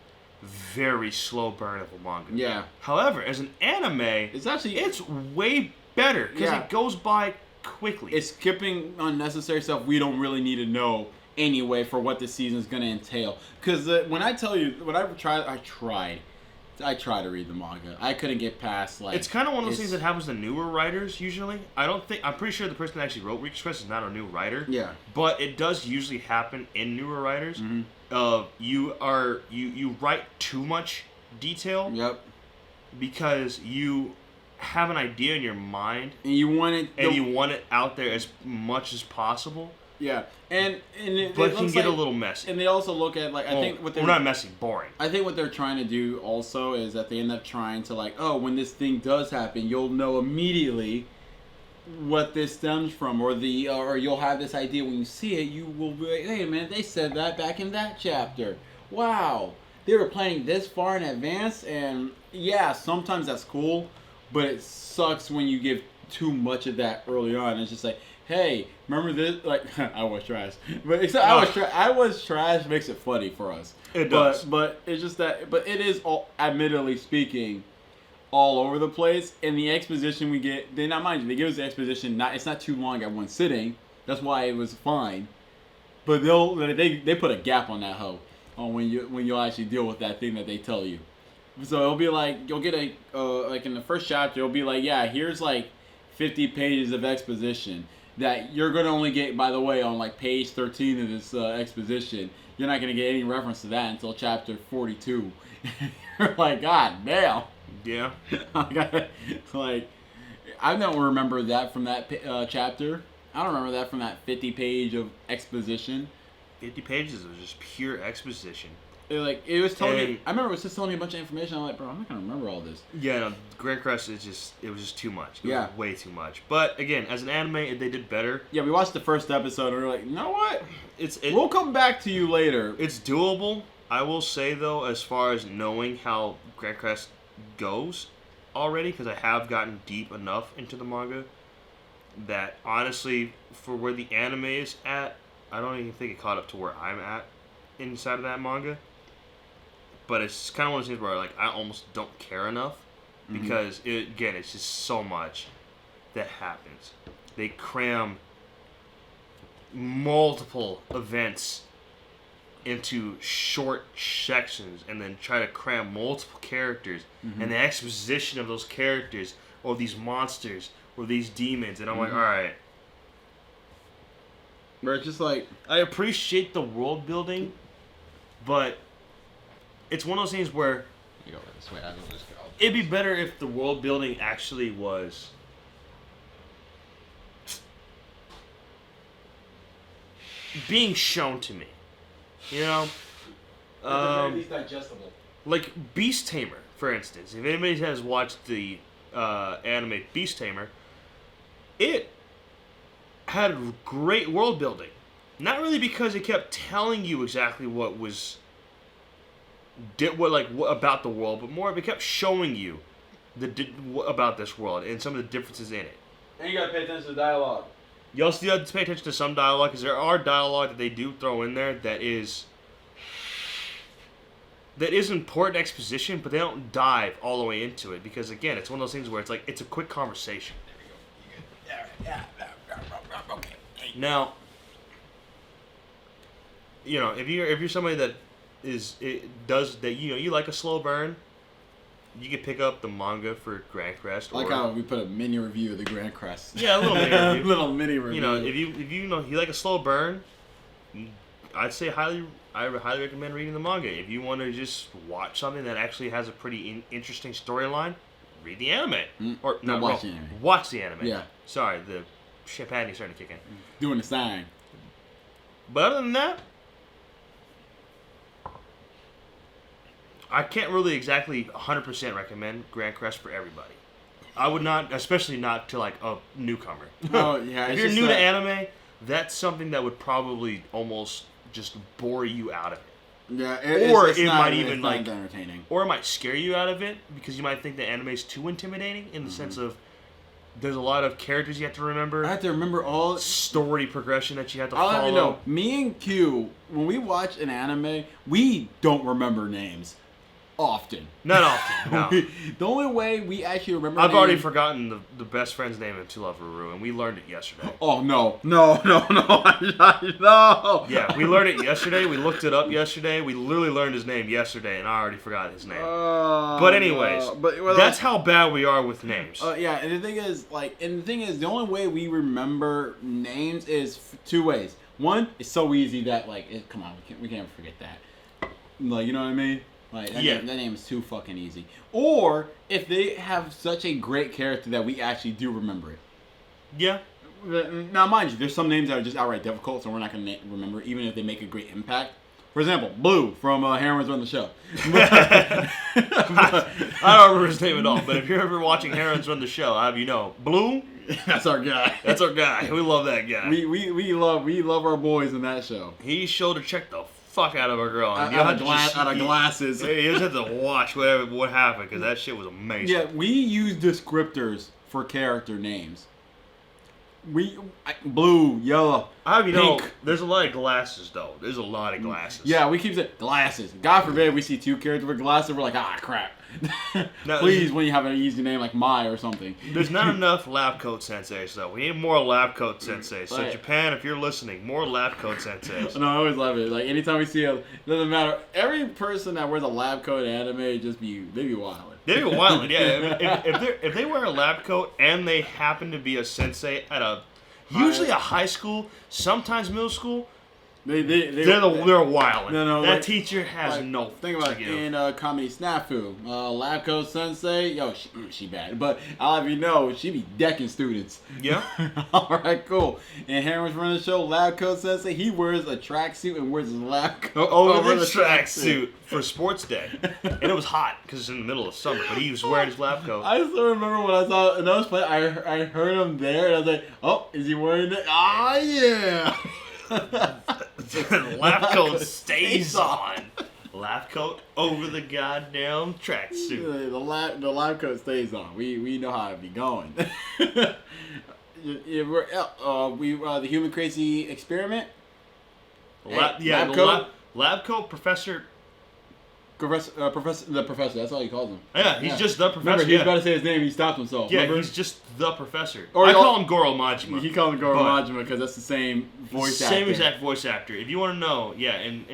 very slow burn of a manga. Yeah. However, as an anime, it's way better because it goes by quickly. It's skipping unnecessary stuff we don't really need to know anyway for what the season's going to entail. Because when I tried to read the manga. I couldn't get past It's kind of one of those things that happens to newer writers usually. I'm pretty sure the person that actually wrote Weakest Crest is not a new writer. Yeah. But it does usually happen in newer writers. Mm-hmm. You write too much detail. Yep. Because you have an idea in your mind and you want it out there as much as possible. Yeah, but it can get a little messy. And they also look at I think what they're not messy, boring. I think what they're trying to do also is that they end up trying to when this thing does happen, you'll know immediately what this stems from, or you'll have this idea when you see it. You will be like, hey man, they said that back in that chapter. Wow, they were planning this far in advance, and yeah, sometimes that's cool, but it sucks when you give too much of that early on. It's just like, hey, remember this? I was trash, but except I was trash makes it funny for us. It does, but it's just that. But it is, admittedly speaking, all over the place. And the exposition we get, they give us the exposition. It's not too long at one sitting. That's why it was fine. But they put a gap on that hoe on when you'll actually deal with that thing that they tell you. So it'll be you'll get in the first chapter, it'll be here's 50 pages of exposition that you're going to only get, by the way, on page 13 of this exposition. You're not going to get any reference to that until chapter 42. You're like, God damn. Yeah. I don't remember that from that chapter. I don't remember that from that 50 page of exposition. 50 pages of just pure exposition. It was telling me. I remember it was just telling me a bunch of information. I'm like, bro, I'm not gonna remember all this. Yeah, no, Grand Crest it was just too much. It was way too much. But again, as an anime, they did better. Yeah, we watched the first episode and we were like, you know what? We'll come back to you later. It's doable. I will say though, as far as knowing how Grand Crest goes already, because I have gotten deep enough into the manga that honestly, for where the anime is at, I don't even think it caught up to where I'm at inside of that manga. But it's kind of one of those things where I almost don't care enough because it's just so much that happens. They cram multiple events into short sections and then try to cram multiple characters and the exposition of those characters or these monsters or these demons, and I'm like, all right. Where it's just I appreciate the world building, but it's one of those things where you go this way. I don't just go. It'd be better if the world building actually was being shown to me. You know? At least digestible. Like Beast Tamer, for instance. If anybody has watched the anime Beast Tamer, it had great world building. Not really because it kept telling you exactly what about the world, but more it kept showing you about this world and some of the differences in it. And you gotta pay attention to the dialogue. You also have to pay attention to some dialogue, because there are dialogue that they do throw in there that is important exposition, but they don't dive all the way into it, because again, it's one of those things where it's a quick conversation. There we go. Yeah. Okay. Now, if you're somebody that you like a slow burn, you can pick up the manga for Grand Crest. I like how we put a mini review of the Grand Crest. Yeah, a little mini review. Little mini review. If you like a slow burn, I'd say I highly recommend reading the manga. If you want to just watch something that actually has a pretty interesting storyline, read the anime. Or watch the anime. Watch the anime. Yeah. Sorry, the champagne is starting to kick in. Doing the sign. But other than that, I can't really exactly 100% recommend Grand Crest for everybody. I would not, especially not to a newcomer. Oh yeah. If you're new to anime, that's something that would probably almost just bore you out of it. Yeah, it might even even like entertaining. Or it might scare you out of it because you might think the anime's too intimidating in the sense of there's a lot of characters you have to remember. I have to remember all story progression that you have to follow. I'll let you know. Me and Q, when we watch an anime, we don't remember names often. Not often. No. The only way we actually remember. I've already forgotten the best friend's name in To Love Ruru, and we learned it yesterday. Oh no. Yeah, we learned it yesterday. We looked it up yesterday. We literally learned his name yesterday, and I already forgot his name. But anyways, that's how bad we are with names. Yeah, and the thing is, the only way we remember names is two ways. One, it's so easy that come on, we can't forget that. Like, you know what I mean? Like, that name is too fucking easy. Or if they have such a great character that we actually do remember it. Yeah. Now, mind you, there's some names that are just outright difficult, so we're not going to remember, even if they make a great impact. For example, Blue from Heroines Run the Show. I don't remember his name at all, but if you're ever watching Heroines Run the Show, I'll have you know, Blue, that's our guy. That's our guy. We love that guy. We love our boys in that show. He shoulder checked the fuck out of a girl. Out of glasses. You just have to watch what happened because that shit was amazing. Yeah, we use descriptors for character names. Blue, yellow, you pink. know, there's a lot of glasses though. There's a lot of glasses. Yeah, we keep saying glasses. God forbid we see two characters with glasses. We're like, crap. No, please, when you have an easy name like Mai or something. There's not enough lab coat senseis though. We need more lab coat senseis. So Right. Japan, if you're listening, more lab coat senseis. No, I always love it. Like anytime we see it doesn't matter. Every person that wears a lab coat in anime they be wilding. They be wilding, yeah. If they wear a lab coat and they happen to be a sensei at usually a high school, sometimes middle school, they're wilding. No, that teacher has no. Think about it in Comedy Snafu, lab coat sensei. Yo, she bad, but I'll have you know she be decking students. Yeah. All right, cool. And Harris running the show, lab coat sensei. He wears a tracksuit and wears his lab coat over the tracksuit for sports day, and it was hot because it's in the middle of summer. But he was wearing his lab coat. I still remember when I saw another play. I heard him there, and I was like, "Oh, is he wearing it? Ah, yeah." The lab coat stays on. Lab coat over the goddamn tracksuit. The lab coat stays on. We know how to be going. The Human Crazy Experiment. Lab coat professor. The professor. That's all he calls him. Yeah, he's just the professor. Remember, he was about to say his name. He stopped himself. Yeah, remember? he's just the professor. Or I call him Goro Majima. He calls him Goro Majima because that's the same voice actor. Same exact voice actor. If you want to know, yeah, in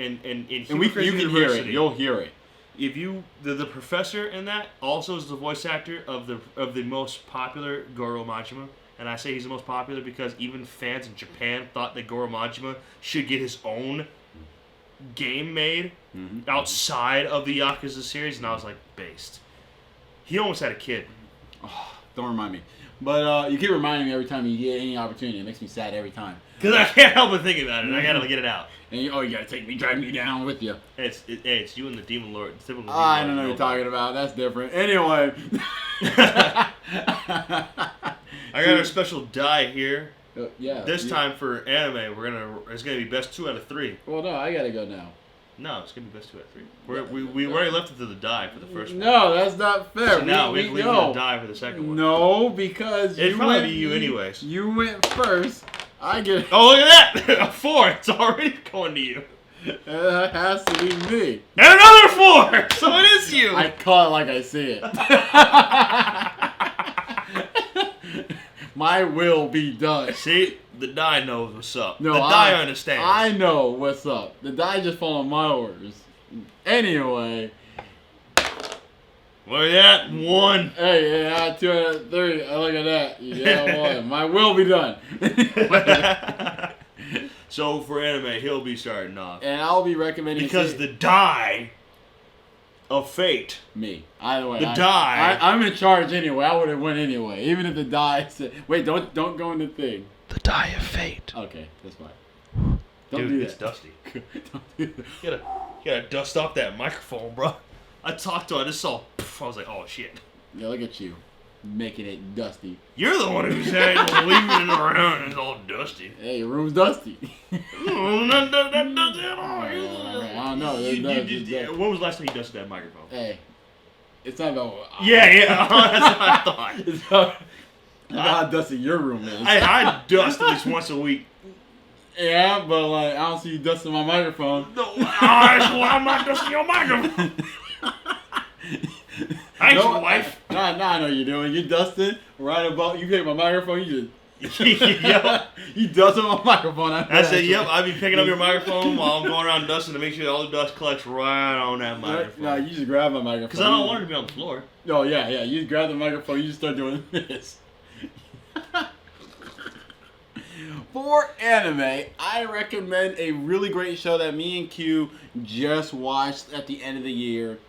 you can hear it. You'll hear it. If you the professor in that also is the voice actor of the most popular Goro Majima. And I say he's the most popular because even fans in Japan thought that Goro Majima should get his own game made outside of the Yakuza series, and I was like, based. He almost had a kid. Oh, don't remind me. But you keep reminding me every time you get any opportunity. It makes me sad every time. Because I can't help but think about it. I gotta get it out. And you gotta drive me down with you. It's you and the Demon Lord. I don't know what you're talking about. That's different. Anyway. I got a special die here. Yeah. This time for anime, it's gonna be best 2 out of 3. Well, no, I gotta go now. No, it's gonna be best 2 out of 3. We already left it to the die for the first one. No, that's not fair. So now we have to leave it to the die for the second one. No, because it'd probably be you anyways. You went first. I get. Oh, look at that! A 4. It's already going to you. That has to be me. And another 4. So it is you. I call it like I see it. My will be done. See, the die knows what's up. No, the die understands. I know what's up. The die just following my orders. Anyway. Look at that. 1. Hey, yeah, 2 out of 3. Look at that. Yeah, 1. My will be done. So for anime, he'll be starting off. And I'll be recommending because the die of fate. Me. Either way. The die. I'm in charge anyway. I would have won anyway. Even if the die said, wait, don't go in the thing. The die of fate. Okay, that's fine. Don't do that. It's dusty. Don't do that. You gotta dust off that microphone, bro. I talked to it, I just saw, I was like, oh shit. Yeah, look at you. Making it dusty. You're the one who said leaving it around and it's all dusty. Hey, your room's dusty. I I don't no. When was the last time you dusted that microphone? Hey, it's not about. Yeah. That's what I thought. It's not how dusty your room is. I dust at least once a week. Yeah, but like I don't see you dusting my microphone. No, I'm not dusting your microphone. Thanks, No, wife. I know you're doing. You dusted right about. You take my microphone. You just. Yep. You dusted my microphone. I said, yep. I be picking up your microphone while I'm going around dusting to make sure all the dust collects right on that microphone. No, you just grab my microphone. Because I don't want it to be on the floor. Oh yeah. You just grab the microphone. You just start doing this. For anime, I recommend a really great show that me and Q just watched at the end of the year.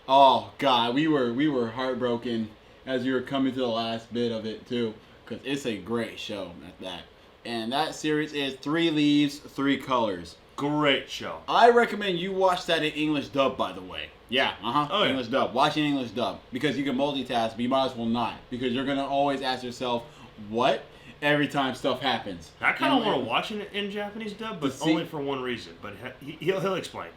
Oh God, we were heartbroken as we were coming to the last bit of it too, because it's a great show at that. And that series is 3 Leaves, 3 Colors. Great show. I recommend you watch that in English dub, by the way. Yeah, Oh, yeah. English dub. Watch it in English dub because you can multitask, but you might as well not because you're gonna always ask yourself, "What?" every time stuff happens. I kind of want to watch it in Japanese dub, but only for one reason. But he'll explain.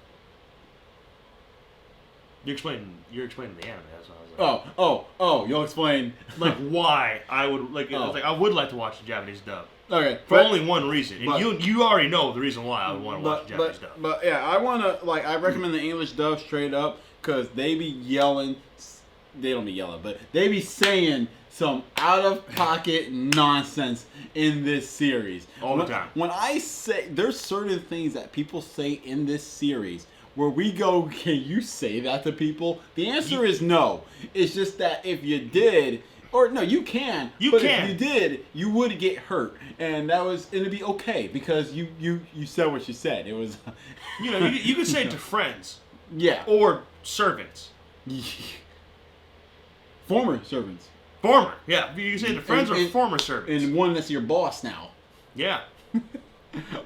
You're explaining the anime. That's what I was like. Oh! You'll explain Like why I would like. Oh. I would like to watch the Japanese dub. Okay, For only one reason, and you already know the reason why I would want to watch the Japanese dub. But yeah, I recommend the English dub straight up because they be yelling. They don't be yelling, but they be saying some out of pocket nonsense in this series All the time. When I say there's certain things that people say in this series where we go, can you say that to people? The answer is no. It's just that if you did, or no, you can. But if you did, you would get hurt, and it'd be okay because you said what you said. It was, you could say it to friends. Yeah. Or servants. Former servants. Former, yeah. You can say it to friends or former servants. And one that's your boss now. Yeah.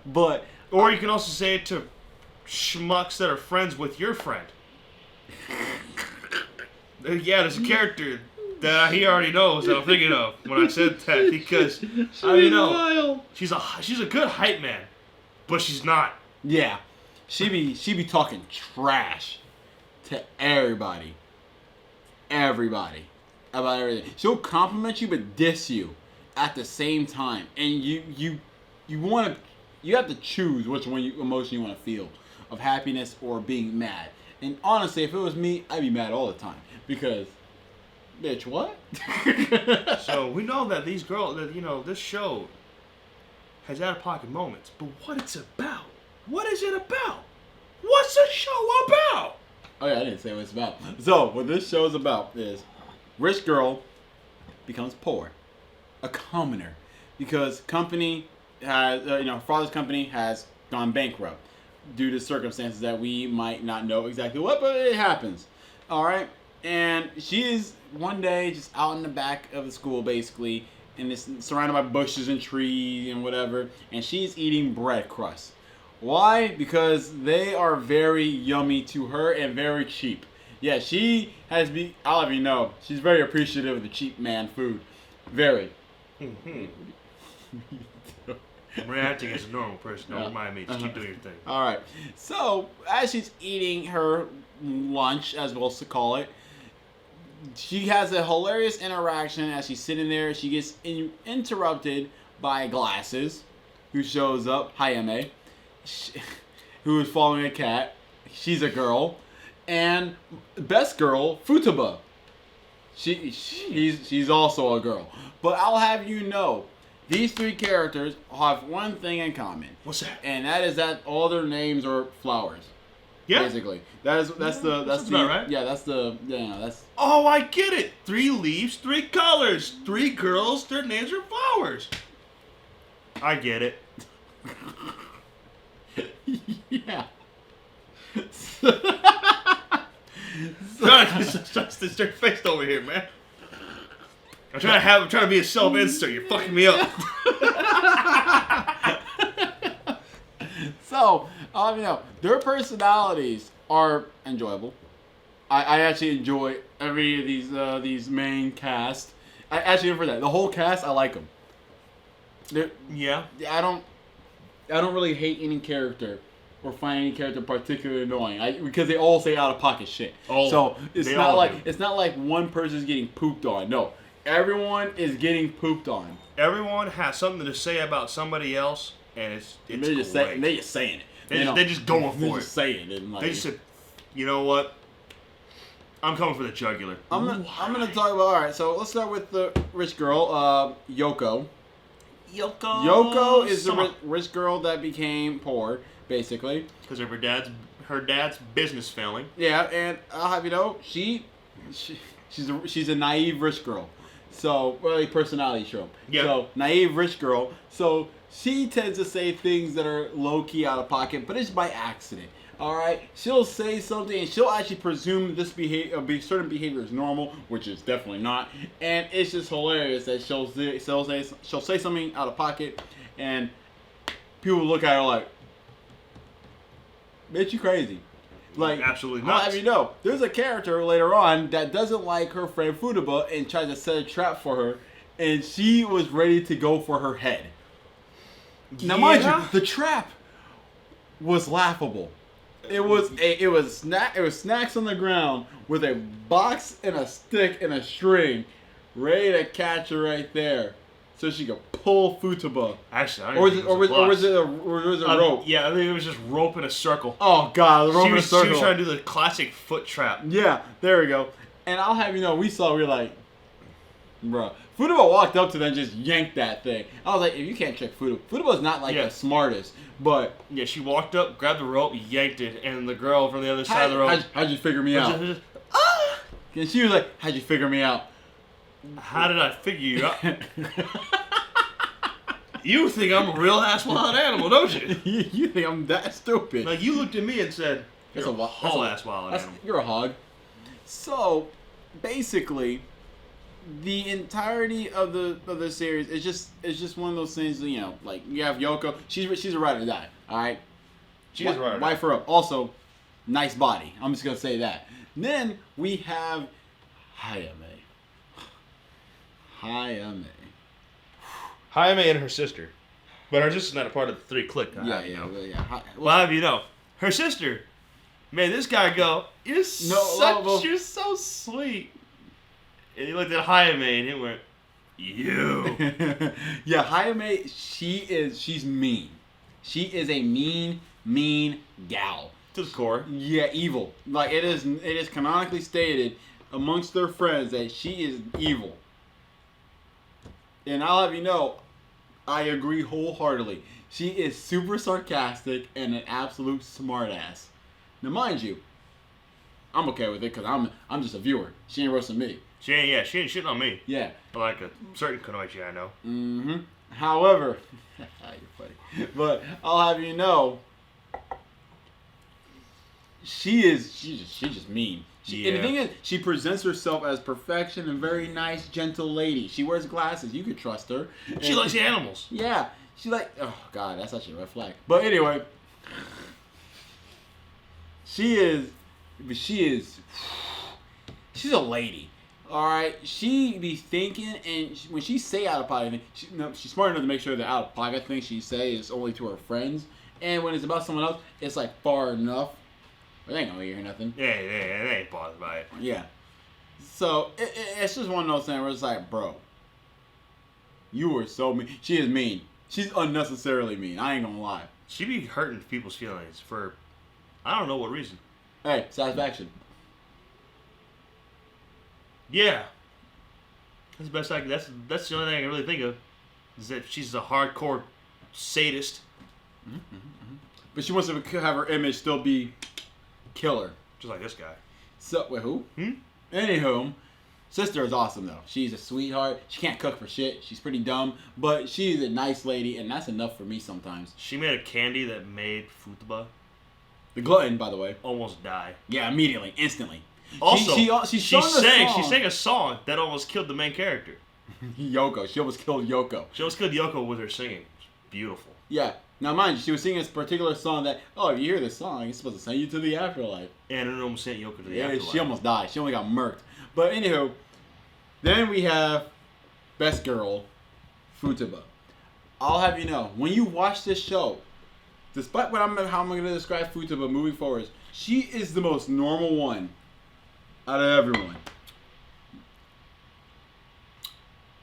But or you can also say it to schmucks that are friends with your friend. Yeah, there's a character that he already knows that I'm thinking of when I said that because she's a good hype man, but she's not. Yeah, she be talking trash to everybody about everything. She'll compliment you but diss you at the same time, and you have to choose which emotion you want to feel, of happiness or being mad. And honestly, if it was me, I'd be mad all the time because, bitch, what? So we know that these girls, this show has out-of-pocket moments, but what it's about? What is it about? What's the show about? Oh yeah, I didn't say what it's about. So what this show is about is rich girl becomes poor, a commoner, because company has father's company has gone bankrupt due to circumstances that we might not know exactly what, but it happens. All right, and she is one day just out in the back of the school basically, and it's surrounded by bushes and trees and whatever, and she's eating bread crusts. Why? Because they are very yummy to her and very cheap. Yeah, I'll have you know, she's very appreciative of the cheap man food. Very. Mm-hmm. I'm reacting as a normal person. Don't remind me. Just keep doing your thing. All right. So, as she's eating her lunch, as we'll call it, she has a hilarious interaction as she's sitting there. She gets interrupted by Glasses, who shows up. Hi, M.A. Who is following a cat. She's a girl. And best girl, Futaba. She's also a girl. But I'll have you know, these 3 characters have one thing in common. What's that? And that is that all their names are flowers. Yeah. Basically. That's right. Yeah, that's Oh, I get it. 3 leaves, 3 colors. 3 girls, their names are flowers. I get it. Yeah. Just straight faced over here, man. I'm trying to be a self-insert. You're fucking me up. So, their personalities are enjoyable. I actually enjoy every of these main cast. For that, the whole cast, I like them. Yeah. I don't really hate any character or find any character particularly annoying. Because they all say out of pocket shit. Oh, so it's they not all like do. it's not like one person's getting pooped on. No, everyone is getting pooped on. Everyone has something to say about somebody else, and it's They're just great. they're just saying it. They just going They're for just it. saying it. And like, They just said, you know what? I'm coming for the jugular. I'm gonna talk about. All right, so let's start with the rich girl, Yoko. Yoko is the rich girl that became poor, basically. Because of her dad's business failing. Yeah, and I'll have you know, she's a naive rich girl. So, really personality trope. Yeah. So, naive rich girl. So, she tends to say things that are low-key out of pocket, but it's by accident. Alright? She'll say something and she'll actually presume this certain behavior is normal, which is definitely not. And it's just hilarious that she'll say something out of pocket and people look at her like, bitch, you crazy. Like, absolutely I'll nuts. have you know, there's a character later on that doesn't like her friend Futaba and tries to set a trap for her, and she was ready to go for her head. Now, mind you, the trap was laughable. It was snacks on the ground with a box and a stick and a string, ready to catch her right there, so she could pull Futaba. Actually, I Or don't was it a rope? Yeah, I think it was just rope in a circle. Oh god, the rope in a circle. She was trying to do the classic foot trap. Yeah, there we go. And I'll have you know, we were like, bruh. Futaba walked up to them and just yanked that thing. I was like, if you can't trick Futaba. Futaba's not like the smartest, but... Yeah, she walked up, grabbed the rope, yanked it, and the girl from the other side of the rope... How'd you figure me out? And she was like, how'd you figure me out? How did I figure you out? You think I'm a real ass wild animal, don't you? You think I'm that stupid. Like, you looked at me and said, you're a whole ass wild animal. You're a hog. So, basically... the entirety of the series is just one of those things, you know, like you have Yoko, she's a ride or die, alright? She is a ride or die. Wife her up. Also, nice body. I'm just gonna say that. And then we have Hayame and her sister. But her sister's not a part of the three clique. Yeah. Well, have you know, her sister made this guy go, you're so sweet. And he looked at Hayame and he went, you. Yeah, Hayame, she's mean. She is a mean gal. To the core. Yeah, evil. Like it is canonically stated amongst their friends that she is evil. And I'll have you know, I agree wholeheartedly. She is super sarcastic and an absolute smartass. Now, mind you, I'm okay with it because I'm just a viewer. She ain't roasting me. She ain't shitting on me. Yeah. Like a certain Kunoichi I know. Mm-hmm. However, you're funny. But I'll have you know, she's just mean. And the thing is, she presents herself as perfection and very nice, gentle lady. She wears glasses. You could trust her. She likes the animals. Yeah. She like, oh god, that's actually a red flag. But anyway, she's a lady. All right, she be thinking, and when she say out of pocket, she's smart enough to make sure the out of pocket thing she say is only to her friends. And when it's about someone else, it's like far enough. But they ain't gonna hear nothing. Yeah, they ain't bothered by it. Yeah. So it's just one of those things where it's like, bro, you were so mean. She is mean. She's unnecessarily mean. I ain't gonna lie. She be hurting people's feelings for, I don't know what reason. Hey, satisfaction. Yeah. That's the best that's the only thing I can really think of. Is that she's a hardcore sadist. Mm-hmm. But she wants to have her image still be killer. Just like this guy. So, wait, who? Anywho, sister is awesome, though. She's a sweetheart. She can't cook for shit. She's pretty dumb. But she's a nice lady, and that's enough for me sometimes. She made a candy that made Futaba, the glutton, by the way, almost die. Yeah, immediately, instantly. Also, she sang a song that almost killed the main character. Yoko. She almost killed Yoko. She almost killed Yoko with her singing. It's beautiful. Yeah. Now, mind you, she was singing this particular song that, if you hear this song, it's supposed to send you to the afterlife. And it almost sent Yoko to the afterlife. She almost died. She only got murked. But anywho, then we have best girl, Futaba. I'll have you know, when you watch this show, despite how I'm going to describe Futa, but moving forward, she is the most normal one out of everyone.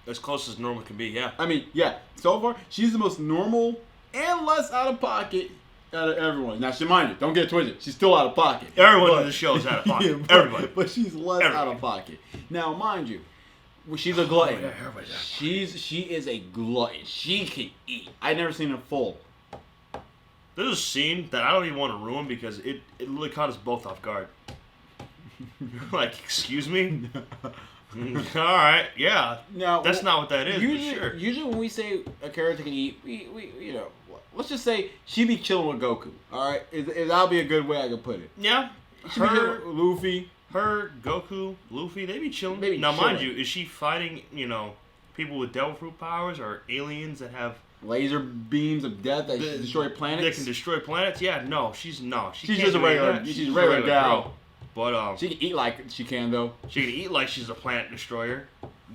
As close as normal can be, yeah. I mean, yeah. So far, she's the most normal and less out of pocket out of everyone. Now, mind you, don't get twisted. She's still out of pocket. Everyone in the show is out of pocket. Yeah, Everybody. But she's less out of pocket. Now, mind you, she's a glutton. Yeah, everybody's out. She is a glutton. She can eat. I've never seen her full. There's a scene that I don't even want to ruin because it literally caught us both off guard. Like, excuse me? Alright, yeah. Now, that's not what that is, usually, but sure. Usually when we say a character can eat, we let's just say she be chilling with Goku. Alright? That'll be a good way I could put it. Yeah. She be chilling with Luffy. Her, Goku, Luffy, they be chilling. Now, mind you, is she fighting, people with devil fruit powers or aliens that have laser beams of death that destroy planets? They can destroy planets? Yeah, no. She's just a regular. She's a regular gal. But she can eat like she can though. She can eat like she's a planet destroyer,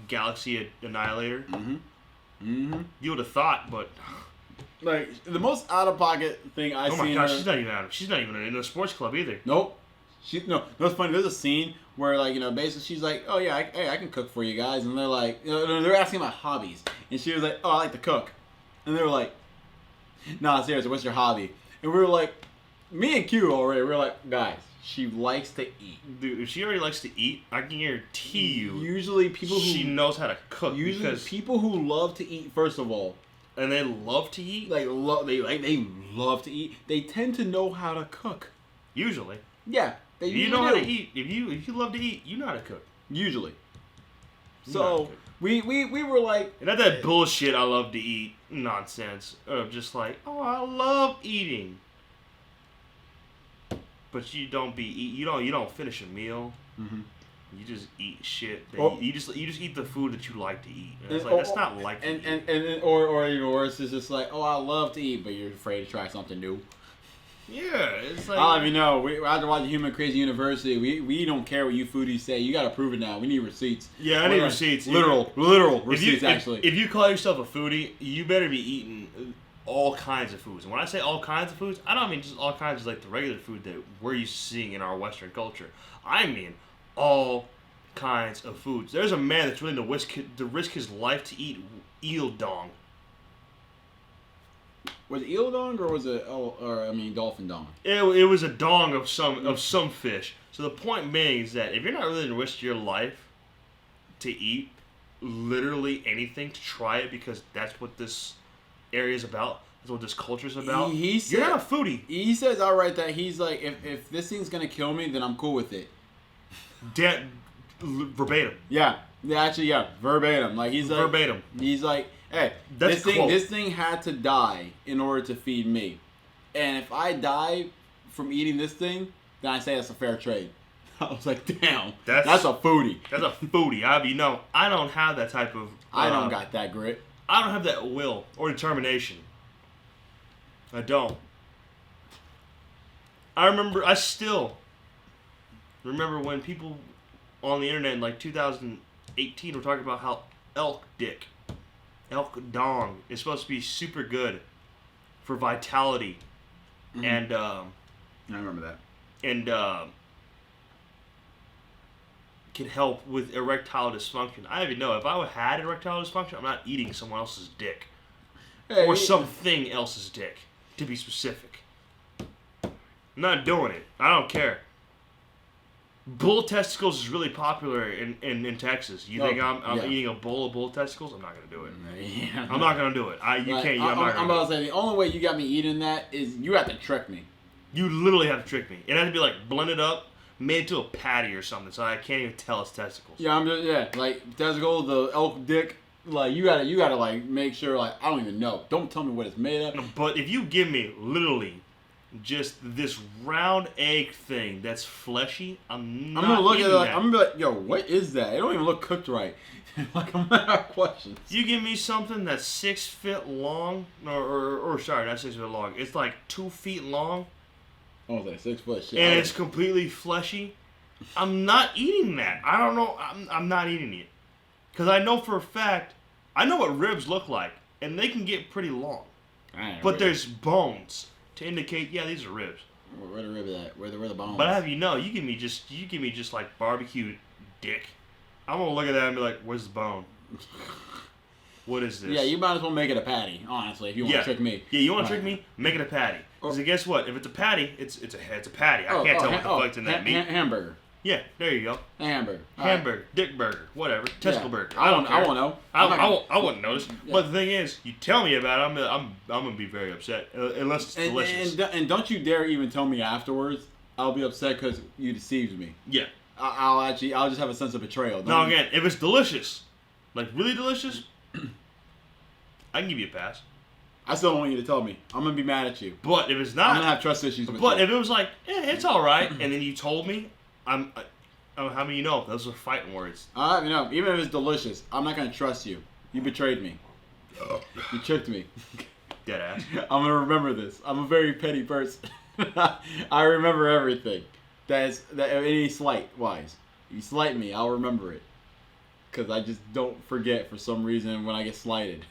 galaxy annihilator. You would have thought, but like the most out of pocket thing I've seen. Oh my gosh, she's not even in a sports club either. Nope. It's funny. There's a scene where basically she's like, oh yeah, I can cook for you guys, and they're like, they're asking about hobbies, and she was like, oh, I like to cook, and they were like, nah, seriously, what's your hobby? And we were like, me and Q already, we were like, guys. She likes to eat. Dude, if she already likes to eat, I can guarantee you. Usually people she knows how to cook. Usually people who love to eat, first of all. And they love to eat? They love to eat. They tend to know how to cook. Usually. Yeah. They usually know how to eat. If you love to eat, you know how to cook. Usually. So we were like, and not that bullshit I love to eat nonsense of just like, oh, I love eating. But you don't you don't finish a meal. Mm-hmm. You just eat shit. You just eat the food that you like to eat. And it's like that's not like or even worse, it's just like, oh, I love to eat, but you're afraid to try something new. Yeah, it's like I'll let you know. After watching Human Crazy University, we don't care what you foodies say. You got to prove it now. We need receipts. Yeah, I need receipts. Literal receipts. Actually, if you call yourself a foodie, you better be eating all kinds of foods. And when I say all kinds of foods, I don't mean just all kinds of like the regular food that we're used to seeing in our Western culture. I mean all kinds of foods. There's a man that's willing to risk his life to eat eel dong. Was it eel dong or was it dolphin dong? It was a dong of some fish. So the point being is that if you're not willing to risk your life to eat literally anything, to try it because that's what this area is about. That's what this culture is about. You're not a foodie. He says outright that he's like, if this thing's gonna kill me, then I'm cool with it. Verbatim. Yeah. Verbatim. Like he's like verbatim. He's like, hey, this thing had to die in order to feed me, and if I die from eating this thing, then I say that's a fair trade. I was like, damn, that's a foodie. That's a foodie. I don't have that type of. I don't got that grit. I don't have that will or determination. I don't. I still remember when people on the internet in like 2018 were talking about how elk dong is supposed to be super good for vitality. Mm-hmm. And I remember that. And can help with erectile dysfunction. I don't even know. If I had erectile dysfunction, I'm not eating someone else's dick. Or something else's dick, to be specific. I'm not doing it. I don't care. Bull testicles is really popular in Texas. You think I'm eating a bowl of bull testicles? I'm not going to do it. Yeah. I'm not going to do it. I'm about to say, the only way you got me eating that is you have to trick me. You literally have to trick me. It has to be like blended up, made into a patty or something, so I can't even tell it's testicles. Yeah, like testicles, the elk dick. Like you gotta like make sure like I don't even know. Don't tell me what it's made of. But if you give me literally just this round egg thing that's fleshy, I'm gonna look at it like I'm gonna be like, yo, what is that? It don't even look cooked right. Like I'm gonna have questions. You give me something that's 6 feet long, or sorry, not 6 feet long. It's like 2 feet long. Oh, it's like 6 foot shit. And it's completely fleshy. I'm not eating that. I don't know. I'm not eating it. Because I know for a fact, I know what ribs look like. And they can get pretty long. But there's bones to indicate, yeah, these are ribs. Where the rib at? Where the bones? But I have you know, you give me just like barbecue dick. I'm gonna look at that and be like, where's the bone? What is this? Yeah, you might as well make it a patty, honestly, if you want to trick me. Yeah, you want to trick me? Make it a patty. Because guess what? If it's a patty, it's a patty. I can't tell what the fuck's in that meat. Hamburger. Yeah, there you go. Hamburger. Hamburger, dick burger, whatever. Testicle burger. I won't know. I wouldn't notice. Yeah. But the thing is, you tell me about it, I'm gonna be very upset unless it's delicious. And don't you dare even tell me afterwards. I'll be upset because you deceived me. Yeah. I'll just have a sense of betrayal. Now again, if it's delicious, like really delicious, I can give you a pass. I still don't want you to tell me. I'm gonna be mad at you. But if it's not, I'm gonna have trust issues with you. But if it was like, it's all right, and then you told me, how many you know? Those are fighting words. Even if it's delicious, I'm not gonna trust you. You betrayed me. You tricked me. Dead ass. I'm gonna remember this. I'm a very petty person. I remember everything. That any slight wise. You slight me, I'll remember it. Because I just don't forget for some reason when I get slighted.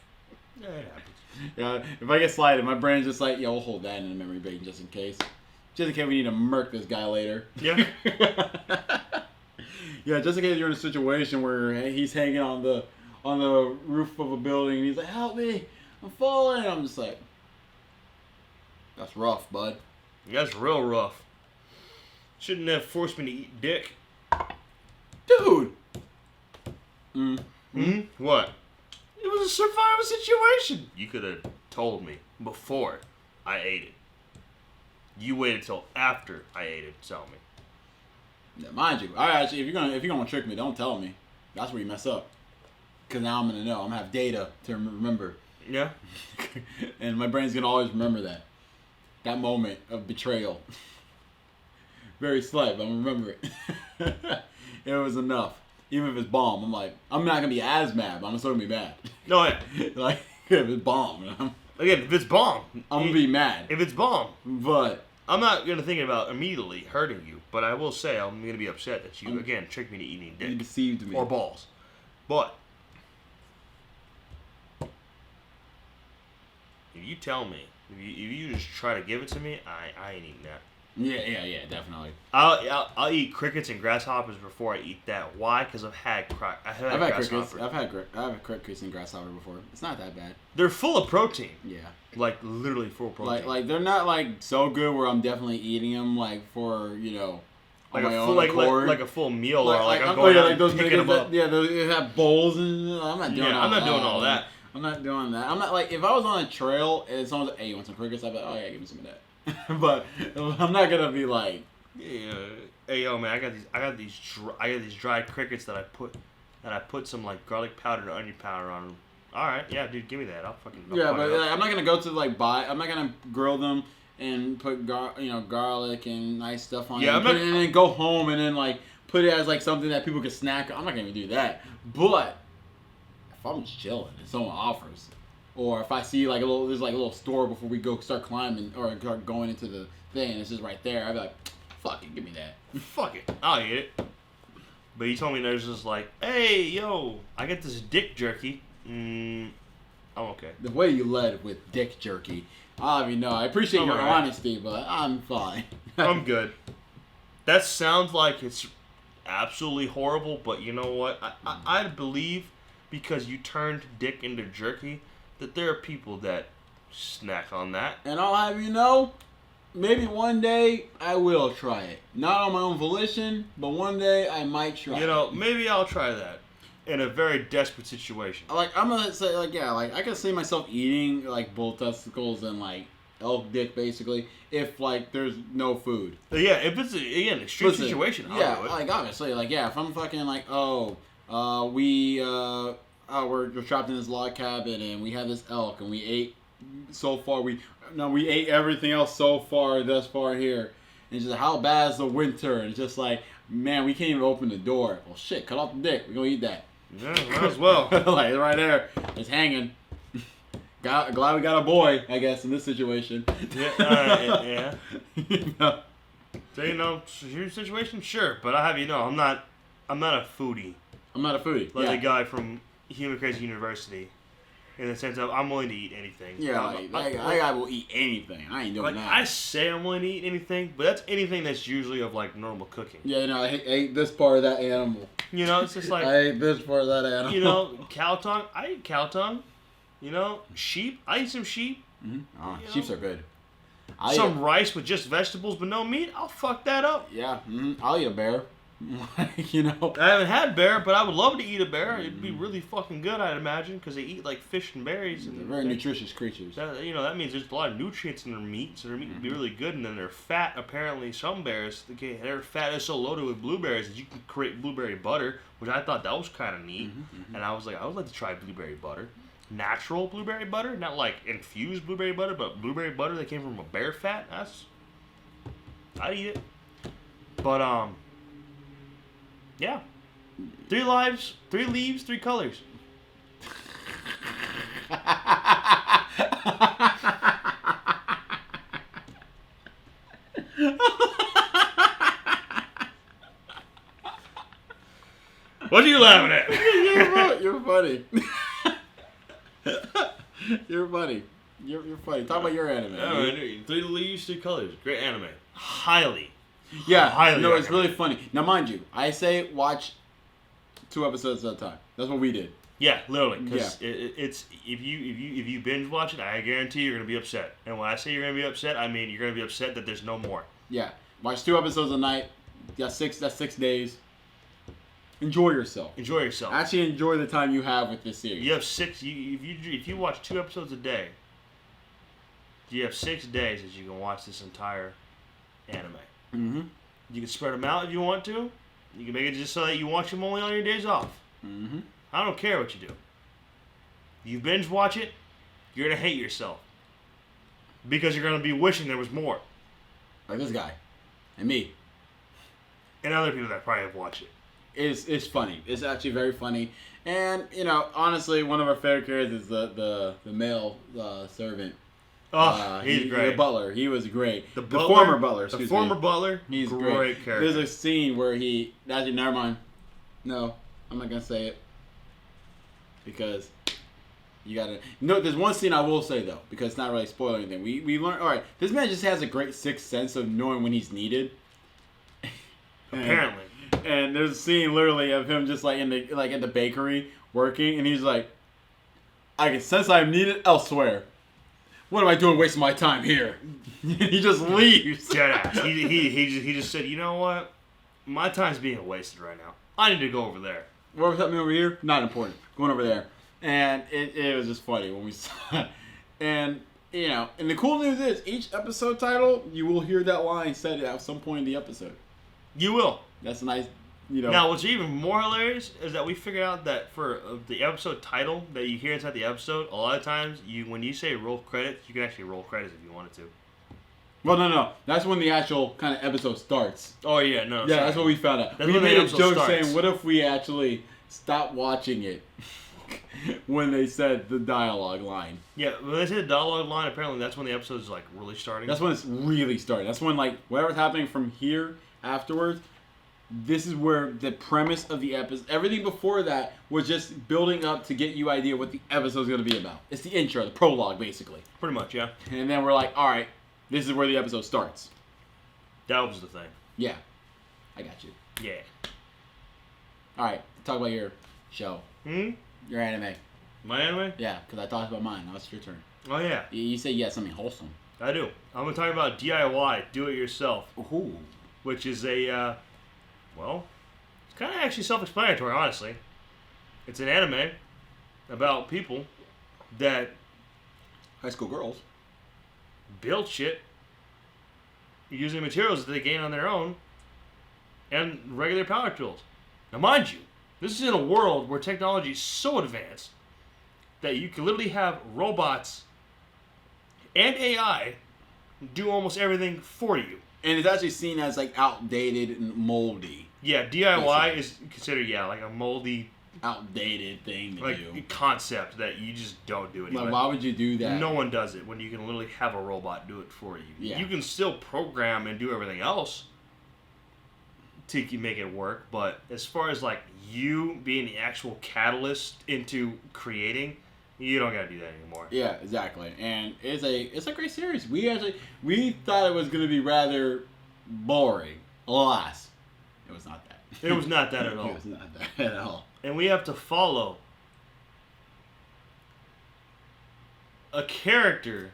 Yeah, it happens. Yeah, if I get slighted, my brain's just like, we'll hold that in the memory bank just in case. Just in case we need to murk this guy later. Yeah. Yeah, just in case you're in a situation where he's hanging on the roof of a building and he's like, help me, I'm falling. And I'm just like, that's rough, bud. That's real rough. Shouldn't have forced me to eat dick. Dude! What? It was a survival situation. You could have told me before I ate it. You waited till after I ate it to tell me. Yeah, mind you, if you're gonna trick me, don't tell me. That's where you mess up. Cause now I'm gonna know. I'm gonna have data to remember. Yeah. And my brain's gonna always remember that moment of betrayal. Very slight, but I'm gonna remember it. It was enough. Even if it's bomb, I'm not gonna be as mad, but I'm still gonna be mad. No, yeah. Like if it's bomb, again, if it's bomb, I'm gonna be mad. If it's bomb, but I'm not gonna think about immediately hurting you. But I will say I'm gonna be upset that you again tricked me to eating dick. You deceived me. Or balls. But if you tell me, if you just try to give it to me, I ain't eating that. Yeah, definitely. I'll eat crickets and grasshoppers before I eat that. Why? Because I've had crickets. I've had crickets and grasshopper before. It's not that bad. They're full of protein. Yeah. Like literally full of protein. Like they're not like so good where I'm definitely eating them like for like my a own full accord. like a full meal or like I'm going out and picking them up. They have bowls and I'm not doing. I'm not doing all that. I'm not doing that. I'm not like if I was on a trail and someone's like, "Hey, you want some crickets?" I'd be like, "Oh yeah, give me some of that." But I'm not gonna be like, hey yo man, I got these dried crickets that I put some like garlic powder and onion powder on them. All right, yeah, dude, give me that. I'll I'm not gonna go to I'm not gonna grill them and put garlic and nice stuff on it. And then go home and then like put it as like something that people can snack. I'm not gonna do that. But if I'm just chilling and someone offers. Or if I see there's a little store before we go start climbing or going into the thing, and it's just right there, I'd be like, fuck it, give me that. Fuck it, I'll eat it. But you told me there's just like, hey, yo, I got this dick jerky. I'm okay. The way you led with dick jerky, I don't even know. I appreciate your honesty, but I'm fine. I'm good. That sounds like it's absolutely horrible, but you know what? I believe because you turned dick into jerky, that there are people that snack on that. And I'll have you know, maybe one day I will try it. Not on my own volition, but one day I might try it. Maybe I'll try that in a very desperate situation. Like, I'm going to say, I can see myself eating, like, bull testicles and, like, elk dick, basically, if, like, there's no food. Yeah, if it's, again, an extreme situation, I'll do it. Like, obviously, like, if I'm fucking, like, we're trapped in this log cabin and we have this elk and we ate we ate everything else thus far here. And it's just how bad is the winter? And it's just like, man, we can't even open the door. Well, shit, cut off the dick. We're gonna eat that. Yeah, might as well. Like right there, it's hanging. Glad we got a boy, I guess, in this situation. Yeah. So your situation, sure, but I have I'm not a foodie. I'm not a foodie. Like the guy from Human Crazy University. in the sense of I'm willing to eat anything. Yeah, I will eat anything. I ain't doing like, that. I say I'm willing to eat anything, but that's anything that's usually of like normal cooking. Yeah, you know, I ate this part of that animal. You know, it's just like I ate this part of that animal. you know, cow tongue. I eat cow tongue. You know, sheep. I eat some sheep. Mm-hmm. You Sheeps know? are good. Some rice with just vegetables but no meat. I'll fuck that up. Yeah, I'll eat a bear. You know, I haven't had bear, but I would love to eat a bear. It'd be really fucking good, I'd imagine, because they eat like fish and berries. And they're very nutritious creatures. That, you know, that means there's a lot of nutrients in their meat, so their meat would be really good. And then their fat, apparently, some bears, their fat is so loaded with blueberries that you can create blueberry butter, which I thought that was kind of neat. And I was like, I would like to try blueberry butter. Natural blueberry butter, not like infused blueberry butter, but blueberry butter that came from a bear fat. I'd eat it. But yeah. 3 lives, 3 leaves, 3 colors. What are you laughing at? You're funny. You're funny. You're funny. Talk about your anime. Oh, 3 leaves, 3 colors. Great anime. Highly. Yeah, highly no, it's recommend. really funny. Now, mind you, I say watch 2 episodes at a time. That's what we did. Yeah, literally. Because it's if you binge watch it, I guarantee you're gonna be upset. And when I say you're gonna be upset, I mean you're gonna be upset that there's no more. Yeah, watch 2 episodes a night. That's 6 days. Enjoy yourself. Enjoy yourself. Actually, enjoy the time you have with this series. You have 6. If you watch 2 episodes a day, you have 6 days that you can watch this entire anime. Mm-hmm. You can spread them out if you want to. You can make it just so that you watch them only on your days off. Mm-hmm. I don't care what you do. You binge watch it, you're gonna hate yourself because you're gonna be wishing there was more. Like this guy, and me, and other people that probably have watched it. It's funny. It's actually very funny, and you know, honestly, one of our favorite characters is the male servant. Oh, he's great. The butler. He was great. The butler, former butler. The former butler. He's great character. There's a scene where he. Actually, never mind. No, I'm not gonna say it because you gotta. No, there's one scene I will say though because it's not really spoiling anything. We learn. All right, this man just has a great sixth sense of knowing when he's needed. Apparently. And there's a scene literally of him just like in the bakery working, and he's like, "I can sense I'm needed elsewhere. What am I doing wasting my time here?" He just leaves. Deadass. He just said, you know what? My time's being wasted right now. I need to go over there. What was happening over here? Not important. Going over there. And it was just funny when we saw it. And, you know, and the cool news is each episode title, you will hear that line said at some point in the episode. You will. That's a nice, you know. Now, what's even more hilarious is that we figured out that for the episode title that you hear inside the episode, a lot of times, when you say roll credits, you can actually roll credits if you wanted to. Well, no. That's when the actual kind of episode starts. Oh, yeah, no. Yeah, sorry. that's what we found out. That's We when the made a episode joke starts. saying, what if we actually stopped watching it when they said the dialogue line? Yeah, when they say the dialogue line, apparently that's when the episode is, like, really starting. That's when it's really starting. That's when, like, whatever's happening from here afterwards, this is where the premise of the episode, everything before that was just building up to get you idea what the episode's going to be about. It's the intro, the prologue, basically. Pretty much, yeah. And then we're like, all right, this is where the episode starts. That was the thing. Yeah. I got you. Yeah. All right, talk about your show. Your anime. My anime? Yeah, because I talked about mine. Now it's your turn. Oh, yeah. You say yes, something wholesome. I do. I'm going to talk about DIY, do it yourself. Ooh. Which is a, well, it's kind of actually self-explanatory, honestly. It's an anime about people that High school girls. build shit using materials that they gain on their own and regular power tools. Now, mind you, this is in a world where technology is so advanced that you can literally have robots and AI do almost everything for you. And it's actually seen as like outdated and moldy. Yeah, DIY is considered, like a moldy, outdated thing to do. concept that you just don't do anymore. Like, why would you do that? No one does it when you can literally have a robot do it for you. Yeah. You can still program and do everything else to make it work, but as far as like you being the actual catalyst into creating, You don't gotta do that anymore. Yeah, exactly. And it's a great series. We thought it was gonna be rather boring. Alas, it was not that. It was not that at all. It was not that at all. And we have to follow a character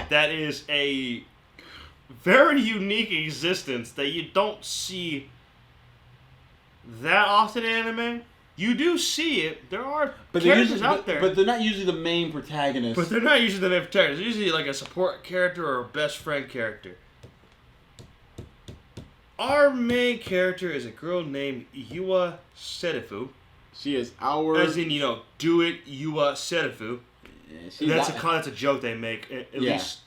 that is a very unique existence that you don't see that often in anime. You do see it. There are characters out there. But they're not usually the main protagonist. But they're not usually the main protagonist. They're usually like a support character or a best friend character. Our main character is a girl named Yua Serifu. She is our... As in, do it, Yua Serifu. That's a joke they make at least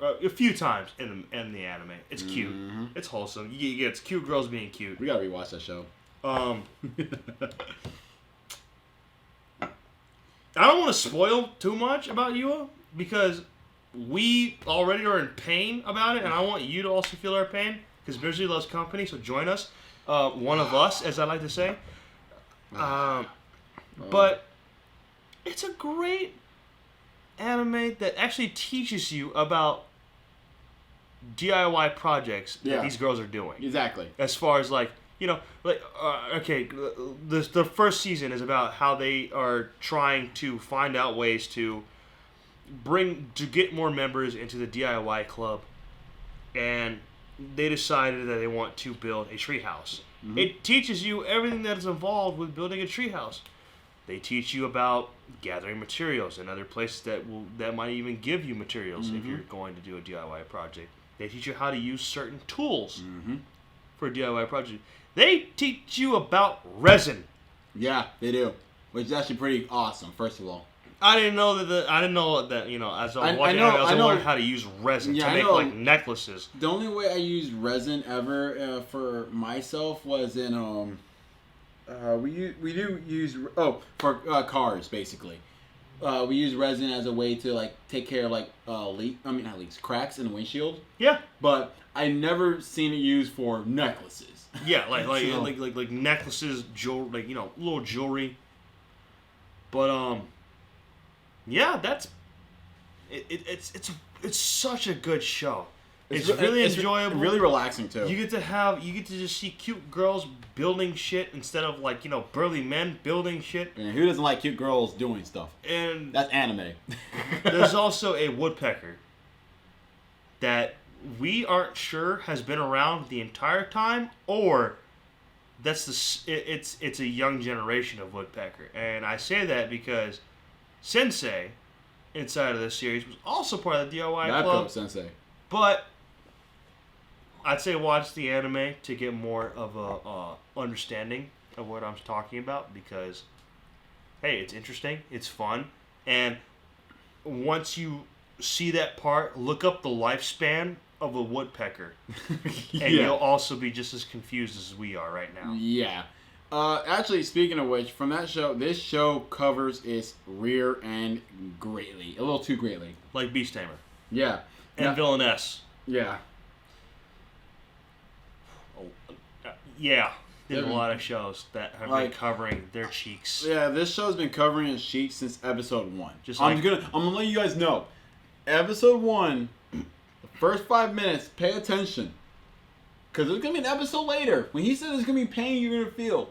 a few times in the anime. It's cute. Mm-hmm. It's wholesome. It's cute girls being cute. We gotta rewatch that show. I don't want to spoil too much about Yua because we already are in pain about it, and I want you to also feel our pain because Misery loves company. So join us, one of us, as I like to say. But it's a great anime that actually teaches you about DIY projects that these girls are doing. Exactly. As far as the first season is about how they are trying to find out ways to get more members into the DIY club, and they decided that they want to build a treehouse. Mm-hmm. It teaches you everything that is involved with building a treehouse. They teach you about gathering materials and other places that might even give you materials if you're going to do a DIY project. They teach you how to use certain tools for a DIY project. They teach you about resin. Yeah, they do, which is actually pretty awesome. First of all, I didn't know that. As I was watching, I learned how to use resin to make like necklaces. The only way I used resin ever for myself was in we do use for cars basically. We use resin as a way to take care of cracks in the windshield. Yeah, but I never seen it used for necklaces. Yeah, like necklaces, jewelry, little jewelry. But yeah, that's it's such a good show. It's really enjoyable. Really relaxing too. You get to just see cute girls building shit instead of burly men building shit. And who doesn't like cute girls doing stuff? And that's anime. There's also a woodpecker that we aren't sure has been around the entire time, or it's a young generation of woodpecker. And I say that because Sensei inside of this series was also part of the DIY club. Sensei. But I'd say watch the anime to get more of a understanding of what I'm talking about because, hey, it's interesting, it's fun, and once you see that part, look up the lifespan of a woodpecker, and you'll also be just as confused as we are right now. Yeah. Actually, speaking of which, from that show, this show covers its rear end greatly. A little too greatly. Like Beast Tamer. Yeah. And Villainess. Yeah. Yeah. There's a lot of shows that have been covering their cheeks. Yeah, this show's been covering its cheeks since episode 1. I'm gonna let you guys know. Episode 1, the first 5 minutes, pay attention. Because there's gonna be an episode later. When he says there's gonna be pain you're gonna feel.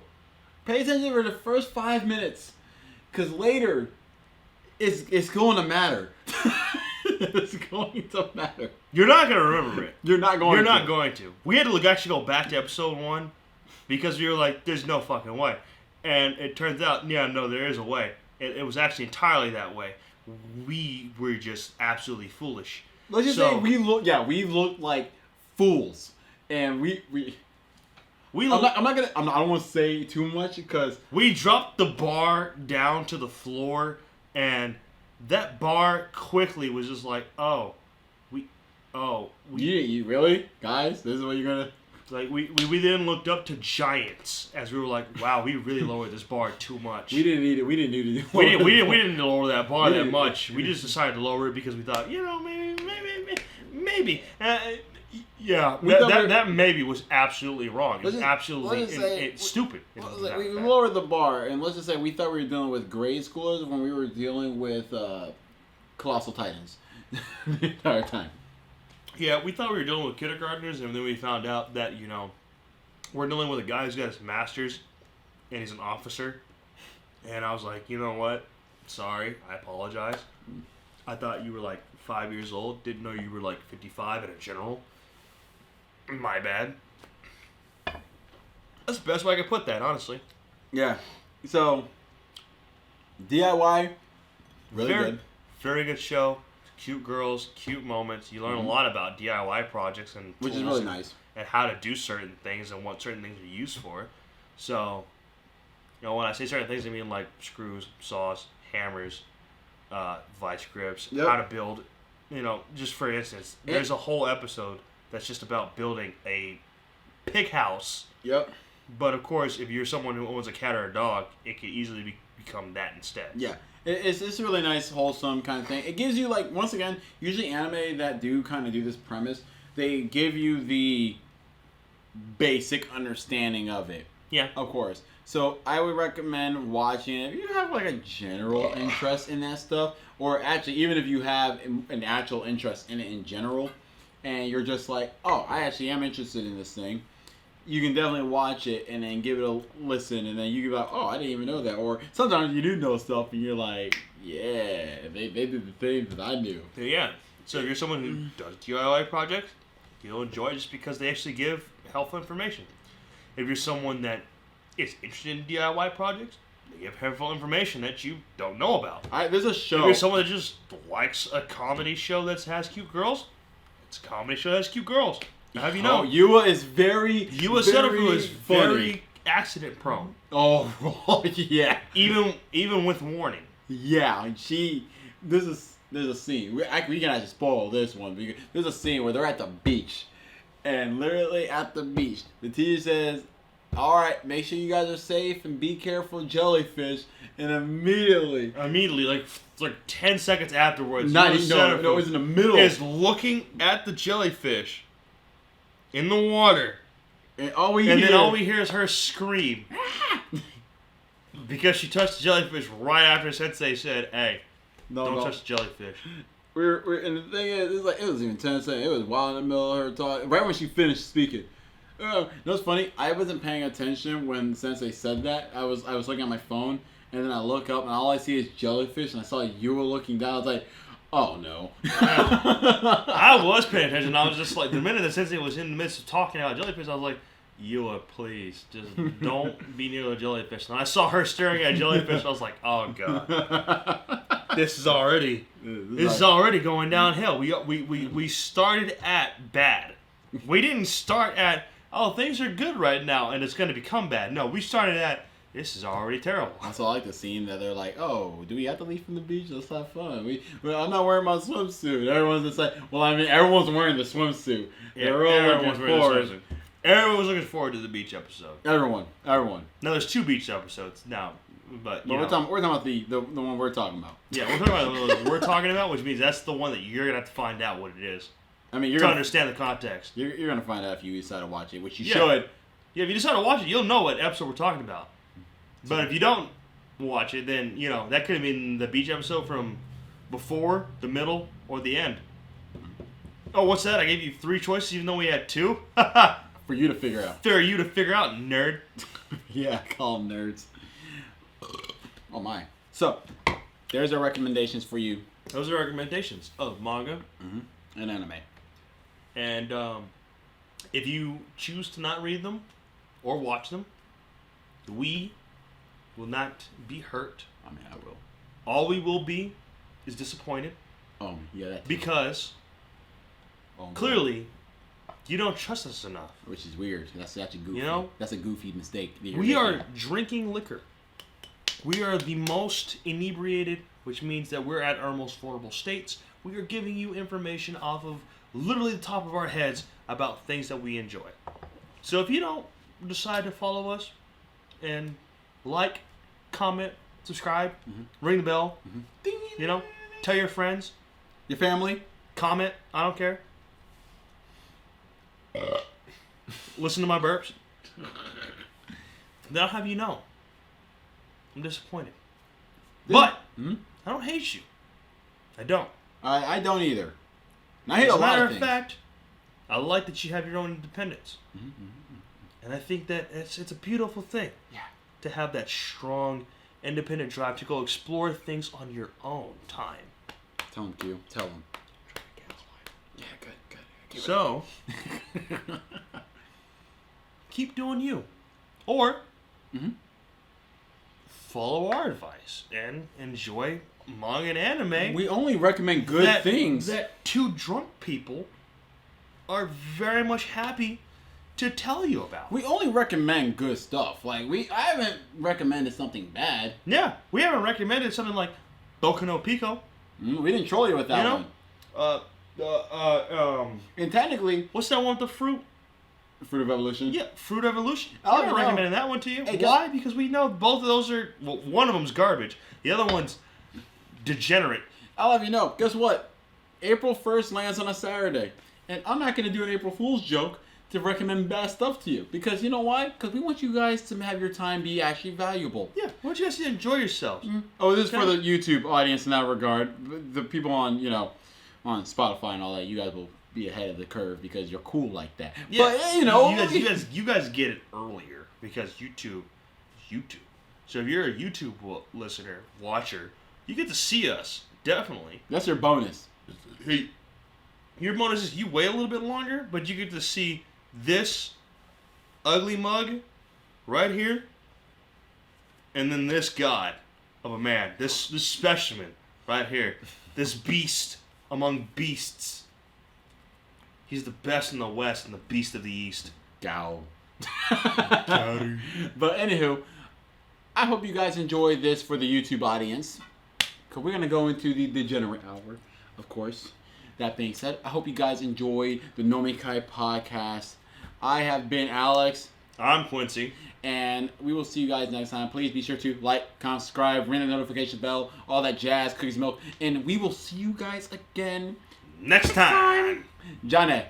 Pay attention for the first 5 minutes. Because later, it's going to matter. It's going to matter. You're not going to remember it. You're not going to. We had to actually go back to episode 1 because we were like, there's no fucking way. And it turns out, there is a way. It was actually entirely that way. We were just absolutely foolish. Let's just say we looked like fools. And I don't want to say too much because we dropped the bar down to the floor, and that bar quickly was just like, you really, guys? This is what you're gonna we then looked up to giants as we were like, wow, we really lowered this bar too much. We didn't need it. We didn't need to. We didn't lower that bar that much. We just decided to lower it because we thought, maybe. Yeah, that maybe was absolutely wrong. It was absolutely stupid. We lowered the bar, and let's just say we thought we were dealing with grade schoolers when we were dealing with colossal titans the entire time. Yeah, we thought we were dealing with kindergartners, and then we found out that, we're dealing with a guy who's got his master's, and he's an officer. And I was like, you know what? Sorry, I apologize. I thought you were like 5 years old. Didn't know you were like 55 and a general. My bad. That's the best way I could put that, honestly. Yeah. So, DIY, really good. Very good show. Cute girls, cute moments. You learn a lot about DIY projects and which is really nice. And how to do certain things and what certain things are used for. So, when I say certain things, I mean like screws, saws, hammers, vice grips, how to build. Just for instance, there's a whole episode that's just about building a pig house. Yep. But of course, if you're someone who owns a cat or a dog, it could easily become that instead. Yeah. It's a really nice, wholesome kind of thing. It gives you, like, once again, usually anime that do kind of do this premise, they give you the basic understanding of it. Yeah. Of course. So I would recommend watching it if you have, like, a general interest in that stuff. Or actually, even if you have an actual interest in it in general, and you're just like, oh, I actually am interested in this thing, you can definitely watch it and then give it a listen, and then you can be like, oh, I didn't even know that. Or sometimes you do know stuff, and you're like, yeah, they did the things that I knew. Yeah. So if you're someone who does DIY projects, you'll enjoy it just because they actually give helpful information. If you're someone that is interested in DIY projects, they give helpful information that you don't know about. There's a show. If you're someone that just likes a comedy show that has cute girls, it's a comedy show that has cute girls. How do you know? Yua is very Senafu is very accident prone. Oh, yeah. Even with warning. Yeah, there's a scene. We can actually spoil this one. Because there's a scene where they're at the beach. And literally at the beach, the teacher says, alright, make sure you guys are safe and be careful, jellyfish. And immediately, like 10 seconds afterwards, no, it was in the middle. Is looking at the jellyfish in the water. And all we hear is her scream. Because she touched the jellyfish right after Sensei said, hey, don't touch the jellyfish. And the thing is, it was even 10 seconds. It was while in the middle of her talk, right when she finished speaking. You know what's funny? I wasn't paying attention when Sensei said that. I was looking at my phone, and then I look up, and all I see is jellyfish, and I saw you were looking down. I was like, oh no. I was paying attention. I was just like, the minute that Sensei was in the midst of talking about jellyfish, I was like, Yua, please, just don't be near the jellyfish. And I saw her staring at jellyfish, I was like, oh god. This is already going downhill. We started at bad. We didn't start at, oh, things are good right now and it's going to become bad. No, we started at, this is already terrible. Also, I like the scene that they're like, oh, do we have to leave from the beach? Let's have fun. I'm not wearing my swimsuit. Everyone's just like, well, I mean, everyone's wearing the swimsuit. Yeah, everyone's wearing the swimsuit. Everyone was looking forward to the beach episode. Everyone. No, there's 2 beach episodes now. But we're talking about the one we're talking about. Yeah, we're talking about the one we're talking about, which means that's the one that you're going to have to find out what it is. I mean, you're going to understand the context. You're going to find out if you decide to watch it, which you should. Yeah, if you decide to watch it, you'll know what episode we're talking about. But if you don't watch it, then, that could have been the beach episode from before, the middle, or the end. Oh, what's that? I gave you 3 choices even though we had 2? For you to figure out. For you to figure out, nerd. Yeah, call them nerds. Oh my. So, there's our recommendations for you. Those are recommendations of manga and anime. And if you choose to not read them or watch them, we will not be hurt. I mean, I will. All we will be is disappointed. Oh, yeah. Because clearly you don't trust us enough. Which is weird. That's a goofy. That's a goofy mistake. We are drinking liquor. We are the most inebriated, which means that we're at our most vulnerable states. We are giving you information off of literally the top of our heads about things that we enjoy. So if you don't decide to follow us and like, comment, subscribe, ring the bell, tell your friends, your family, comment, I don't care. listen to my burps. Then I'll have you know. I'm disappointed. But I don't hate you. I don't. I don't either. And I hate As a a lot matter of of things. fact, I like that you have your own independence. And I think that it's a beautiful thing. Yeah. To have that strong, independent drive to go explore things on your own time. Tell him, Q. Tell him. Yeah, good. So, keep doing you. Or, follow our advice and enjoy manga and anime. We only recommend good things. That two drunk people are very much happy to tell you about. We only recommend good stuff. Like, I haven't recommended something bad. Yeah, we haven't recommended something like Boku no Pico. We didn't troll you with that one. And technically, what's that one with the fruit? Fruit of Evolution. Yeah, Fruit Evolution. Oh, I'm not no. recommending that one to you. Hey, why? Because we know both of those are. Well, one of them's garbage. The other one's degenerate. I'll have you know. Guess what? April 1st lands on a Saturday, and I'm not gonna do an April Fool's joke to recommend bad stuff to you. Because you know why? Because we want you guys to have your time be actually valuable. Yeah, we want you guys to enjoy yourselves. Oh, this is for the YouTube audience in that regard. The people on, on Spotify and all that, you guys will be ahead of the curve because you're cool like that. Yeah, but, you guys get it earlier because YouTube is YouTube. So if you're a YouTube listener, watcher, you get to see us, definitely. That's your bonus. Hey, your bonus is you wait a little bit longer, but you get to see this ugly mug right here, and then this god of a man, this specimen right here, this beast among beasts. He's the best in the West and the beast of the East. Gow. But anywho, I hope you guys enjoy this for the YouTube audience, because we're going to go into the degenerate hour, of course. That being said, I hope you guys enjoyed the Nomikai Podcast. I have been Alex. I'm Quincy. And we will see you guys next time. Please be sure to like, comment, subscribe, ring the notification bell, all that jazz, cookies, milk. And we will see you guys again next time. Johnny.